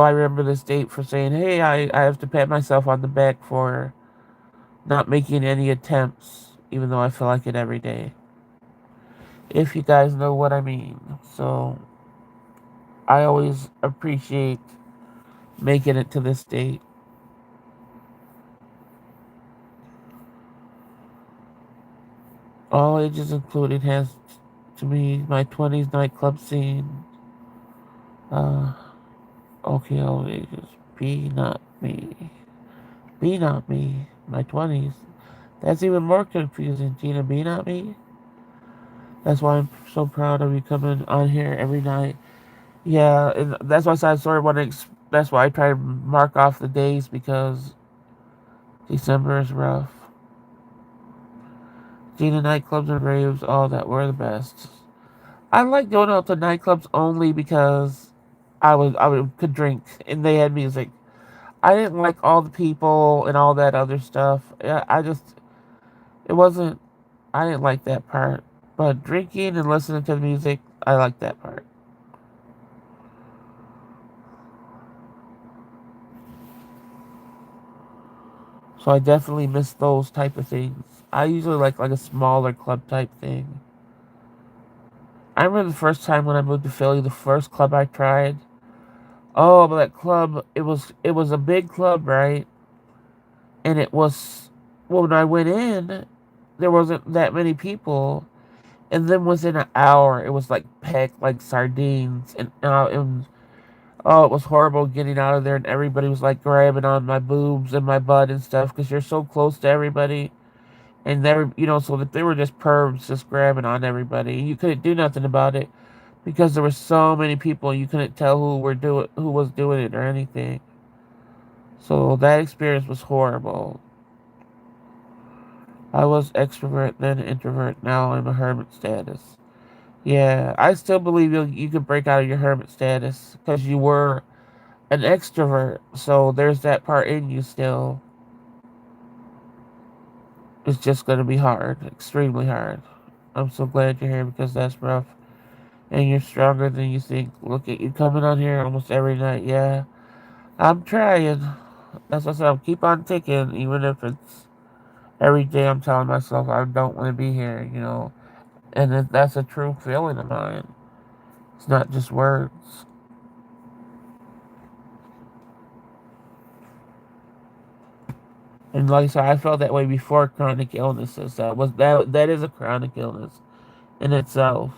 I remember this date for saying, hey, I have to pat myself on the back for not making any attempts, even though I feel like it every day. If you guys know what I mean. So I always appreciate making it to this date. All ages included has to me my 20s nightclub scene. Uh, okay, all ages. Be not me. Be not me. My 20s. That's even more confusing, Gina. Be not me. That's why I'm so proud of you coming on here every night. Yeah, and that's why I sort of want to. That's why I try to mark off the days because December is rough. Gina nightclubs and raves, all that were the best. I like going out to nightclubs only because could drink and they had music. I didn't like all the people and all that other stuff. It wasn't. I didn't like that part. But drinking and listening to the music, I like that part. So I definitely miss those type of things. I usually like a smaller club type thing. I remember the first time when I moved to Philly, the first club I tried. Oh, but that club, it was a big club, right? And it was well, when I went in, there wasn't that many people, and then within an hour, it was like packed like sardines, and it was horrible getting out of there, and everybody was like grabbing on my boobs and my butt and stuff because you're so close to everybody. And so that they were just pervs just grabbing on everybody. You couldn't do nothing about it because there were so many people. You couldn't tell who was doing it or anything. So that experience was horrible. I was extrovert, then introvert. Now I'm a hermit status. Yeah, I still believe you could break out of your hermit status because you were an extrovert. So there's that part in you still. It's just going to be hard, extremely hard. I'm so glad you're here because that's rough. And you're stronger than you think. Look at you coming on here almost every night. Yeah, I'm trying. That's what I said. I'll keep on ticking, even if it's every day. I'm telling myself I don't want to be here. And that's a true feeling of mine. It's not just words. And like I said, I felt that way before chronic illnesses. That is a chronic illness in itself.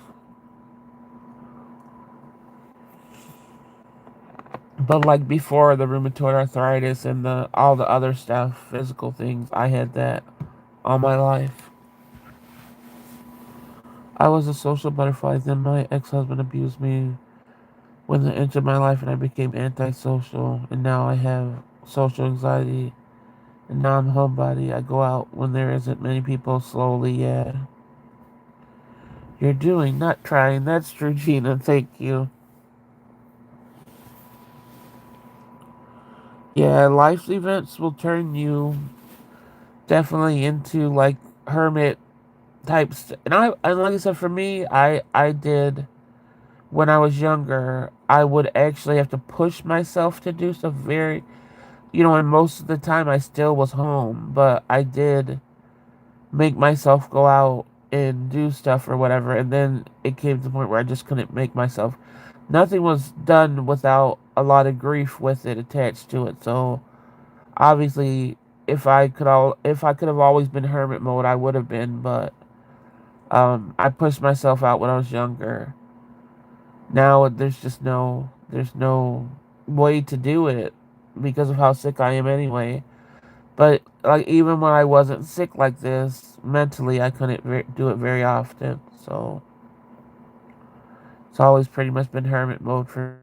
But like before the rheumatoid arthritis and the all the other stuff, physical things, I had that all my life. I was a social butterfly. Then my ex-husband abused me when they entered my life, and I became antisocial. And now I have social anxiety. And now I'm a homebody. I go out when there isn't many people. Slowly, yeah. You're doing, not trying. That's true, Gina. Thank you. Yeah, life's events will turn you. definitely into like hermit types. And like I said, for me, I did when I was younger. I would actually have to push myself to do stuff very, and most of the time I still was home, but I did make myself go out and do stuff or whatever. And then it came to the point where I just couldn't make myself. Nothing was done without a lot of grief with it attached to it. So obviously, if I could have always been hermit mode, I would have been. But I pushed myself out when I was younger. Now there's no way to do it because of how sick I am anyway. But like even when I wasn't sick like this, mentally I couldn't do it very often. So it's always pretty much been hermit mode for.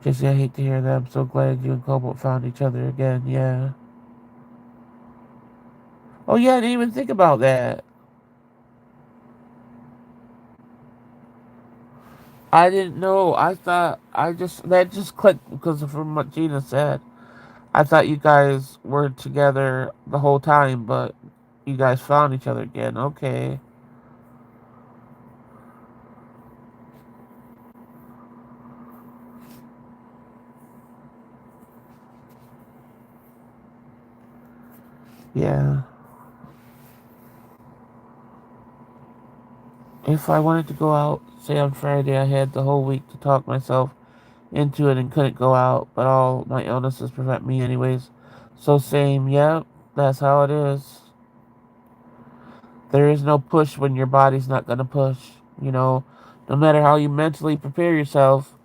Jesse, I hate to hear that. I'm so glad you and Cobalt found each other again. Yeah. Oh yeah, I didn't even think about that. I didn't know. I thought I just that just clicked because from what Gina said. I thought you guys were together the whole time, but you guys found each other again. Okay. Yeah. If I wanted to go out, say on Friday, I had the whole week to talk myself into it and couldn't go out, but all my illnesses prevent me anyways. So same, yep, that's how it is. There is no push when your body's not gonna push. You know, no matter how you mentally prepare yourself,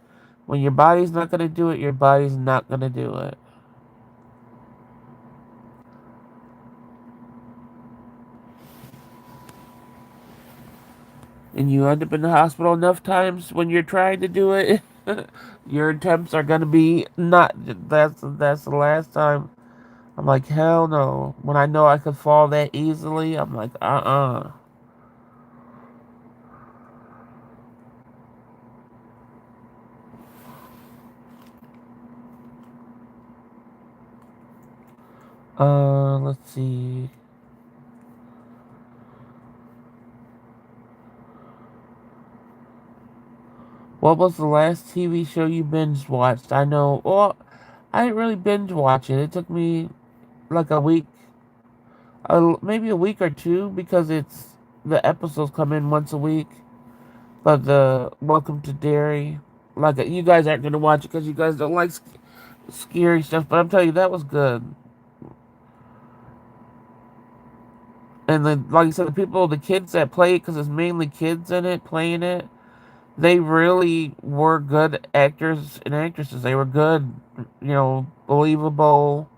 when your body's not gonna do it, your body's not gonna do it. And you end up in the hospital enough times when you're trying to do it, your attempts are gonna be not. That's the last time. I'm like, hell no. When I know I could fall that easily, I'm like, let's see. What was the last TV show you binge watched? I know. Well, I didn't really binge watch it. It took me like a week, maybe a week or two, because the episodes come in once a week. But the Welcome to Derry, like you guys aren't gonna watch it because you guys don't like scary stuff. But I'm telling you, that was good. And then, like I said, the kids that play it, because it's mainly kids in it playing it, they really were good actors and actresses. They were good, believable.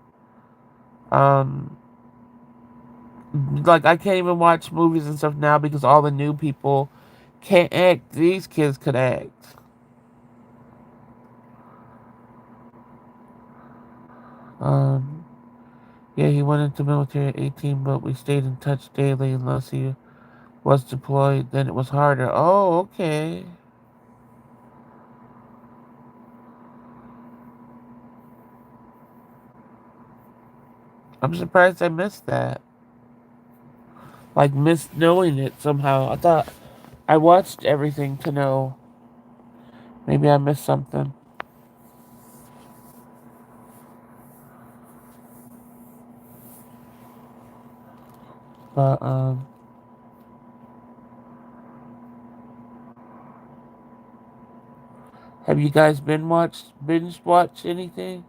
Um, like I can't even watch movies and stuff now because all the new people can't act. These kids could act. Um, yeah, he went into military at 18, but we stayed in touch daily unless he was deployed. Then it was harder. Oh, okay. I'm surprised I missed that. Like missed knowing it somehow. I thought I watched everything to know. Maybe I missed something. But have you guys binge watched anything?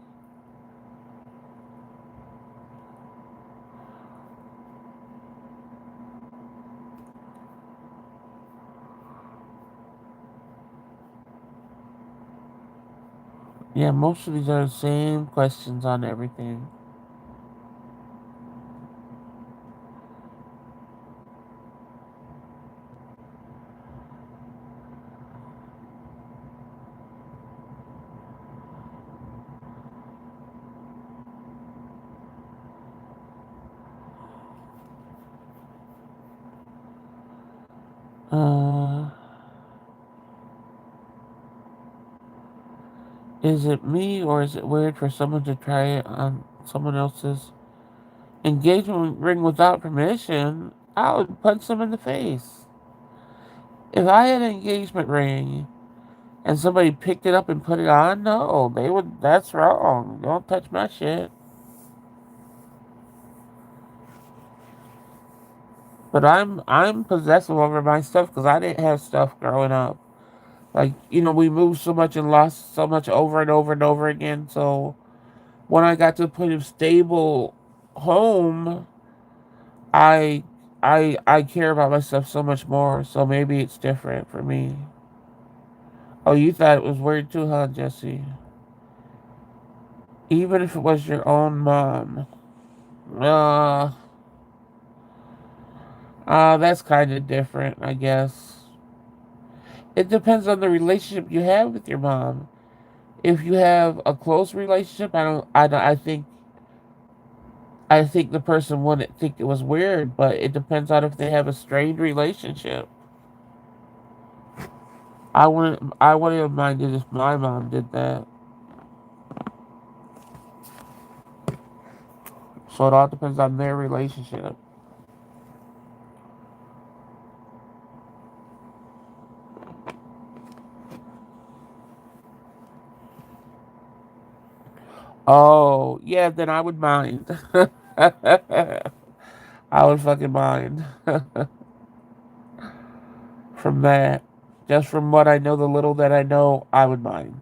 Yeah, most of these are the same questions on everything. Uh, is it me or is it weird for someone to try it on someone else's engagement ring without permission, I would punch them in the face. If I had an engagement ring and somebody picked it up and put it on, no, they would. That's wrong. Don't touch my shit. But I'm possessive over my stuff because I didn't have stuff growing up. Like, we moved so much and lost so much over and over and over again. So when I got to the point of stable home, I I care about my stuff so much more. So maybe it's different for me. Oh, you thought it was weird too, huh, Jesse? Even if it was your own mom. Uh, that's kind of different, I guess. It depends on the relationship you have with your mom. If you have a close relationship, I think the person wouldn't think it was weird, but it depends on if they have a strained relationship. I wouldn't have minded if my mom did that. So it all depends on their relationship. Oh, yeah, then I would mind. I would fucking mind from that. Just from what I know, the little that I know, I would mind.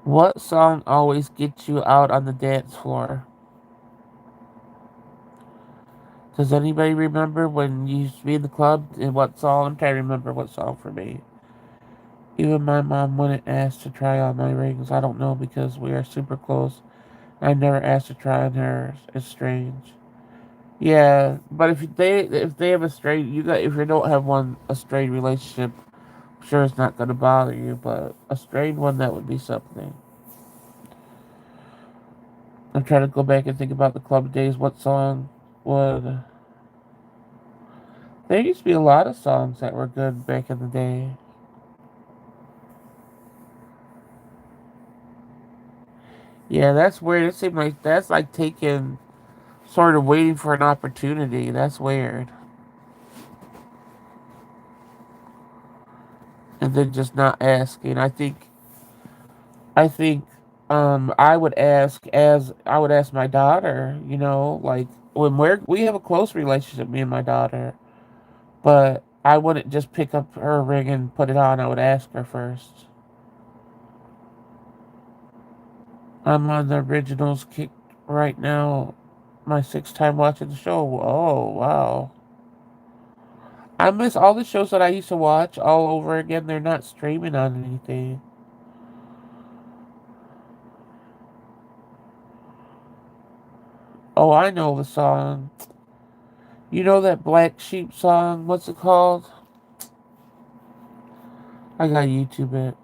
What song always gets you out on the dance floor? Does anybody remember when you used to be in the club and what song? I'm trying to remember what song for me. Even my mom wouldn't ask to try on my rings. I don't know because we are super close. I never asked to try on hers. It's strange. Yeah, but if they have a strained if you don't have a strained relationship, I'm sure it's not gonna bother you. But a strained one, that would be something. I'm trying to go back and think about the club days. What song would? There used to be a lot of songs that were good back in the day. Yeah, that's weird. It seemed like that's like taking sort of waiting for an opportunity. That's weird. And then just not asking. I think I would ask my daughter, like when we have a close relationship, me and my daughter, but I wouldn't just pick up her ring and put it on. I would ask her first. I'm on the originals kick right now. My sixth time watching the show. Oh wow. I miss all the shows that I used to watch all over again. They're not streaming on anything. Oh, I know the song. You know that Black Sheep song? What's it called? I got YouTube it.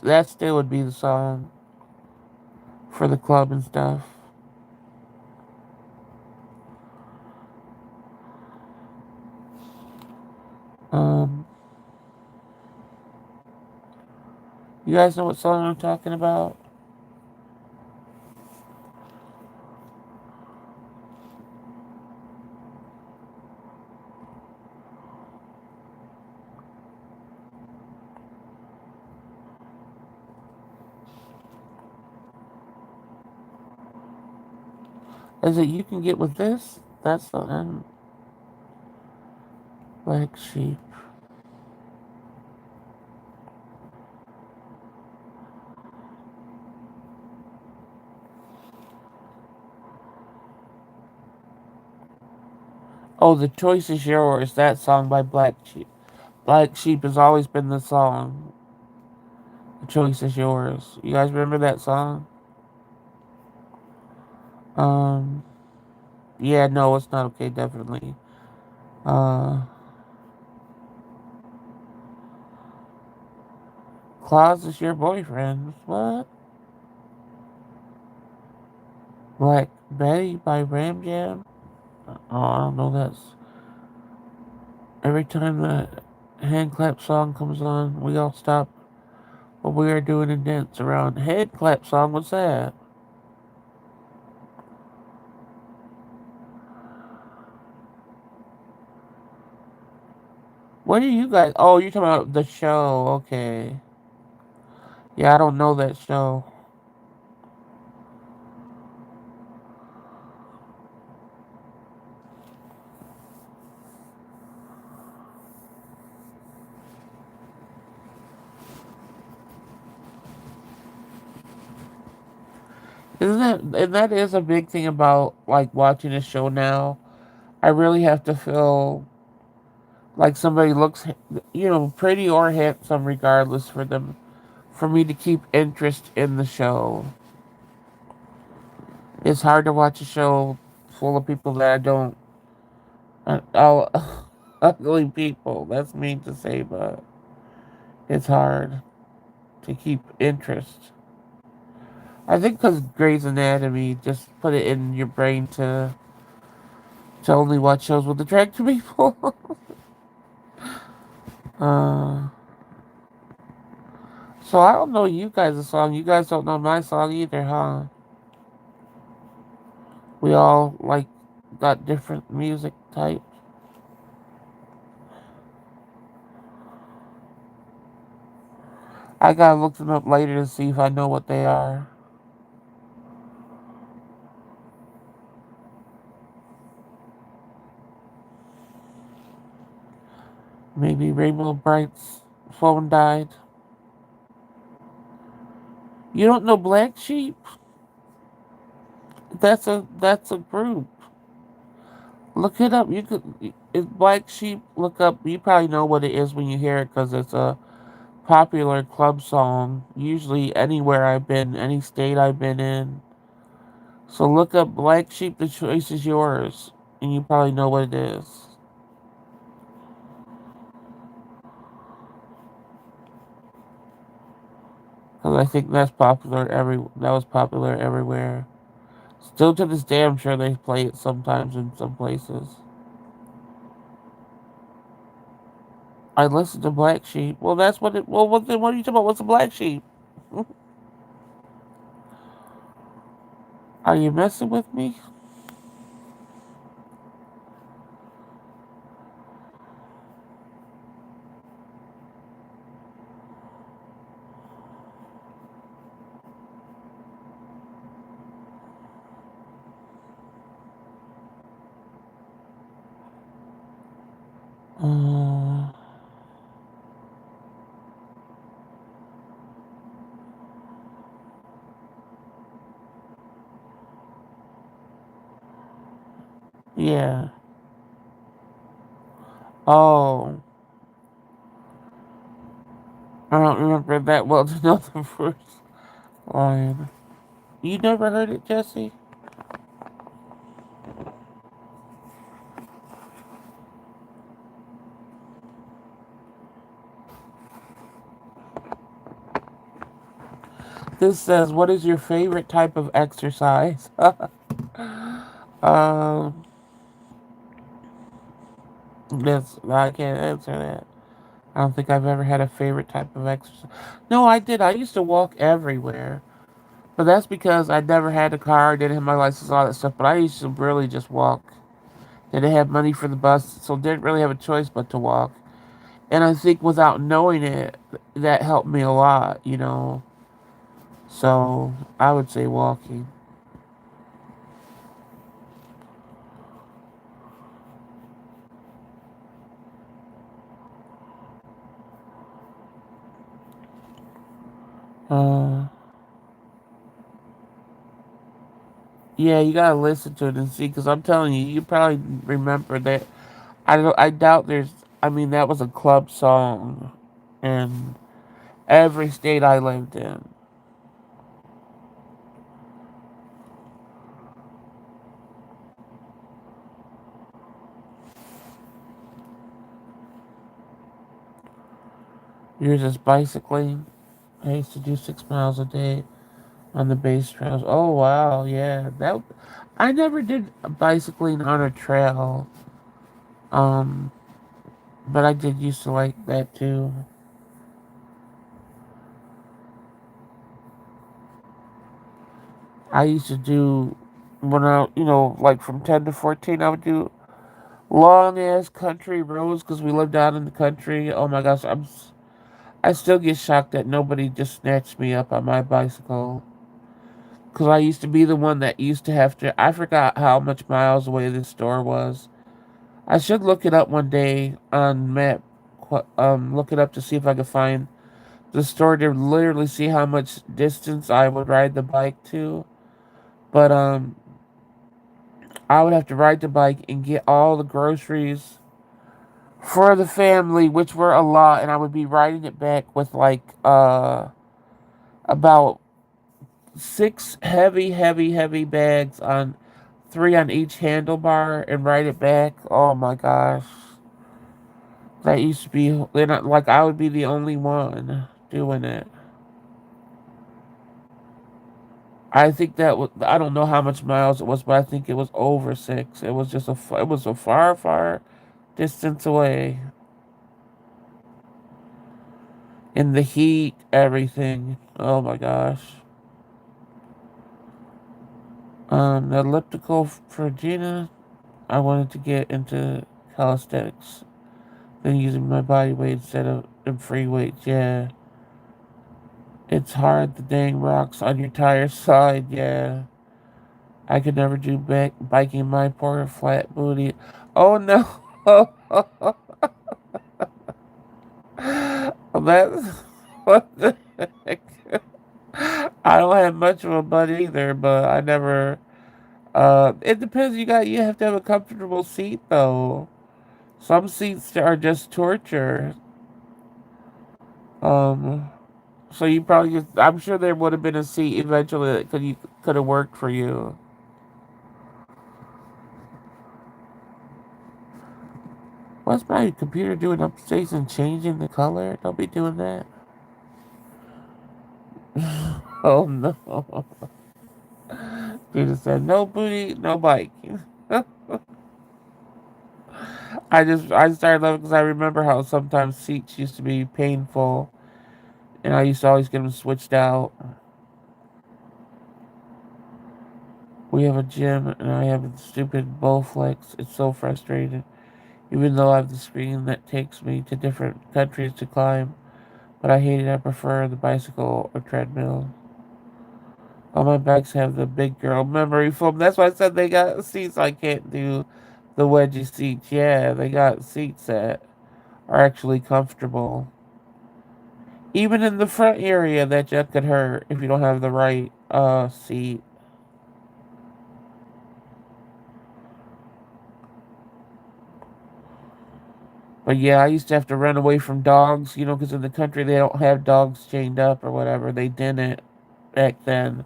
That still would be the song for the club and stuff. Um, you guys know what song I'm talking about? Is it You Can Get With This? That's the Black Sheep. Oh, The Choice Is Yours. That song by Black Sheep. Black Sheep has always been the song. The Choice Is Yours. You guys remember that song? Um, yeah, no, it's not okay, definitely. Uh, Claus is your boyfriend. What? Black Betty by Ram Jam. Oh, I don't know. That's every time the hand clap song comes on, we all stop what we are doing and dance around. Hand clap song, what's that? What are you guys? Oh, you're talking about the show. Okay. Yeah, I don't know that show. Isn't that, and that is a big thing about like watching a show now. I really have to feel like somebody looks, pretty or handsome, regardless, for me to keep interest in the show. It's hard to watch a show full of people that I don't, all ugly people. That's mean to say, but it's hard to keep interest. I think because Grey's Anatomy just put it in your brain to only watch shows with attractive people. uh, so I don't know you guys' song. You guys don't know my song either, huh? We all like got different music types. I gotta look them up later to see if I know what they are. Maybe Rainbow Bright's phone died. You don't know Black Sheep? That's a group. Look it up. You could it's Black Sheep. Look up. You probably know what it is when you hear it because it's a popular club song. Usually anywhere I've been, any state I've been in. So look up Black Sheep. The choice is yours, and you probably know what it is. Because I think that was popular everywhere. Still to this day, I'm sure they play it sometimes in some places. I listen to Black Sheep. Well, that's what it. Well, what are you talking about? What's a Black Sheep? Are you messing with me? Uh, yeah. Oh, I don't remember that well to know the first line. You never heard it, Jesse? This says, "What is your favorite type of exercise?" um, this I can't answer that. I don't think I've ever had a favorite type of exercise. No, I did. I used to walk everywhere. But that's because I never had a car, didn't have my license, all that stuff. But I used to really just walk. Didn't have money for the bus, so didn't really have a choice but to walk. And I think without knowing it, that helped me a lot. So I would say walking. Uh, yeah, you gotta listen to it and see, because I'm telling you, you probably remember that. I doubt there's. I mean, that was a club song in every state I lived in. Yours is bicycling. I used to do 6 miles a day. on the base trails. Oh wow, yeah. That I never did bicycling on a trail. Um, but I did used to like that too. I used to do when like from 10 to 14, I would do long ass country roads because we lived out in the country. Oh my gosh, I still get shocked that nobody just snatched me up on my bicycle. Because I used to be the one that used to have to. I forgot how much miles away this store was. I should look it up one day on map. Look it up to see if I could find the store to literally see how much distance I would ride the bike to. But I would have to ride the bike and get all the groceries for the family, which were a lot, and I would be riding it back with like about six heavy bags on three on each handlebar and ride it back. Oh my gosh. That used to be like I would be the only one doing it. I think that was I don't know how much miles it was, but I think it was over six. It was just it was a far distance away. In the heat, everything. Oh my gosh. The elliptical for Gina, I wanted to get into calisthenics. Then using my body weight instead of free weights, yeah. It's hard, the dang rocks on your tire side, yeah. I could never do biking my poor flat booty. Oh no! That's what the heck? I don't have much of a butt either, but I never. It depends. You have to have a comfortable seat though. Some seats are just torture. Um, so you probably just. I'm sure there would have been a seat eventually that could have worked for you. What's my computer doing upstairs and changing the color? Don't be doing that. Oh no. Jesus said no booty, no bike. I started laughing because I remember how sometimes seats used to be painful, and I used to always get them switched out. We have a gym, and I have a stupid Bowflex. It's so frustrating. Even though I have the screen that takes me to different countries to climb, but I hate it. I prefer the bicycle or treadmill. All my bikes have the big girl memory foam. That's why I said they got seats. I can't do the wedgie seats. Yeah, they got seats that are actually comfortable. Even in the front area, that jet could hurt if you don't have the right seat. But yeah, I used to have to run away from dogs, because in the country they don't have dogs chained up or whatever. They didn't back then.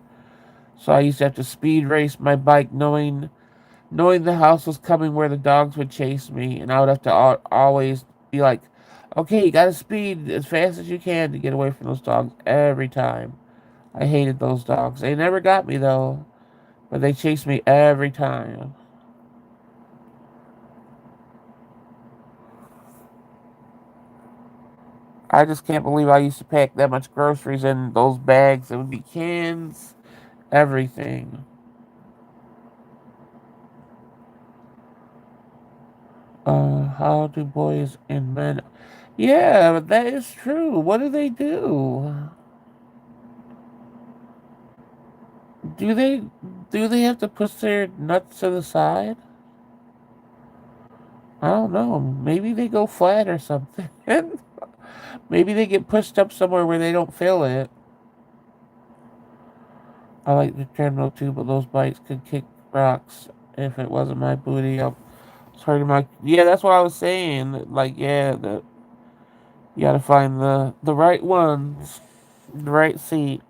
So I used to have to speed race my bike, knowing the house was coming where the dogs would chase me, and I would have to always be like, "Okay, you gotta speed as fast as you can to get away from those dogs every time." I hated those dogs. They never got me though, but they chased me every time. I just can't believe I used to pack that much groceries in those bags. It would be cans, everything. How do boys and men? Yeah, but that is true. What do they do? Do they do they have to push their nuts to the side? I don't know. Maybe they go flat or something. Maybe they get pushed up somewhere where they don't feel it. I like the treadmill too, but those bikes could kick rocks if it wasn't my booty. Sorry to my yeah. That's what I was saying. Like yeah, you gotta find the right ones, the right seat.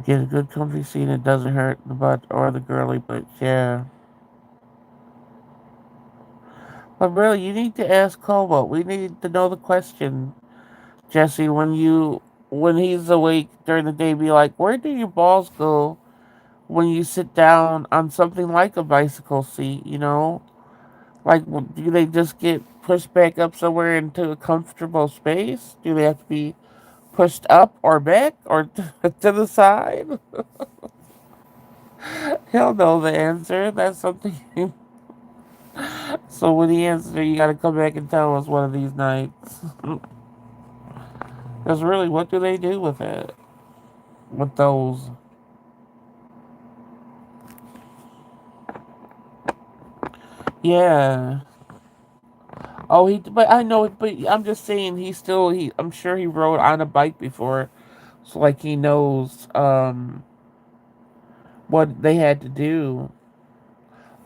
Get a good comfy seat. It doesn't hurt the butt or the girly, but yeah. But really, you need to ask Cobalt. We need to know the question, Jesse. When he's awake during the day, be like, where do your balls go when you sit down on something like a bicycle seat? You know, like do they just get pushed back up somewhere into a comfortable space? Do they have to be pushed up or back or to the side? He'll know the answer. That's something. So when he answers, you got to come back and tell us one of these nights. Because really, what do they do with it? With those? Yeah. Oh, but I know, but I'm just saying, I'm sure he rode on a bike before, so like he knows, what they had to do.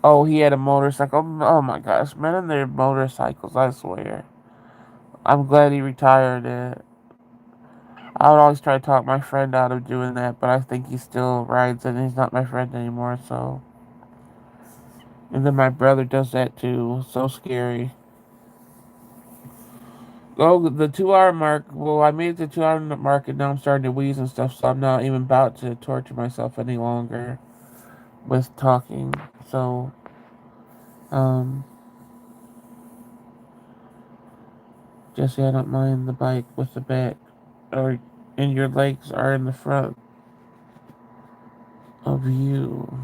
Oh, he had a motorcycle. Oh my gosh, men and their motorcycles, I swear. I'm glad he retired it. I would always try to talk my friend out of doing that, but I think he still rides it and he's not my friend anymore, so. And then my brother does that too. So scary. Oh, the 2 hour mark. Well, I made it to 2 hour mark and now I'm starting to wheeze and stuff, so I'm not even about to torture myself any longer with talking. So, um, Jesse, I don't mind the bike with the back, or and your legs are in the front of you.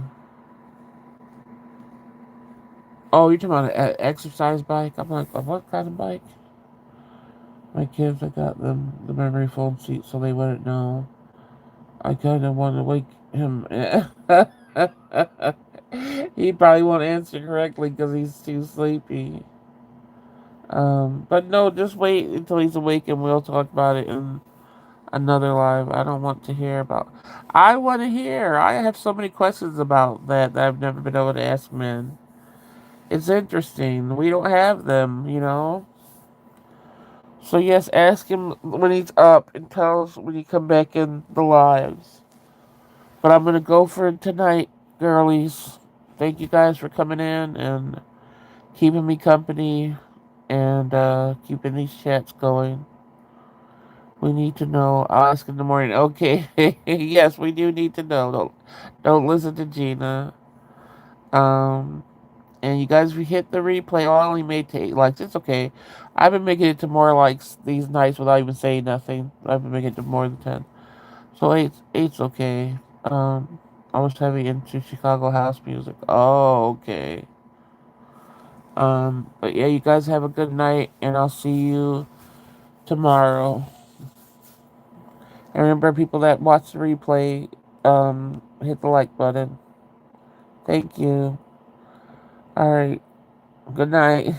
Oh, you're talking about an exercise bike? I'm like, what kind of bike? My kids, I got them the memory foam seat so they wouldn't know. I kind of want to wake him. He probably won't answer correctly because he's too sleepy. But no, just wait until he's awake and we'll talk about it in another live. I don't want to hear about. I want to hear. I have so many questions about that I've never been able to ask men. It's interesting. We don't have them, you know. So yes, ask him when he's up and tell us when you come back in the lives. But I'm gonna go for tonight, girlies. Thank you guys for coming in and keeping me company and keeping these chats going. We need to know. I'll ask in the morning. Okay. Yes, we do need to know. Don't listen to Gina. Um and you guys, if you hit the replay, I only made to 8 likes. It's okay. I've been making it to more likes these nights without even saying nothing. I've been making it to more than 10. So eight's okay. I was heavy into Chicago house music. Oh, okay. But yeah, you guys have a good night, and I'll see you tomorrow. And remember, people that watch the replay, hit the like button. Thank you. All right. Good night.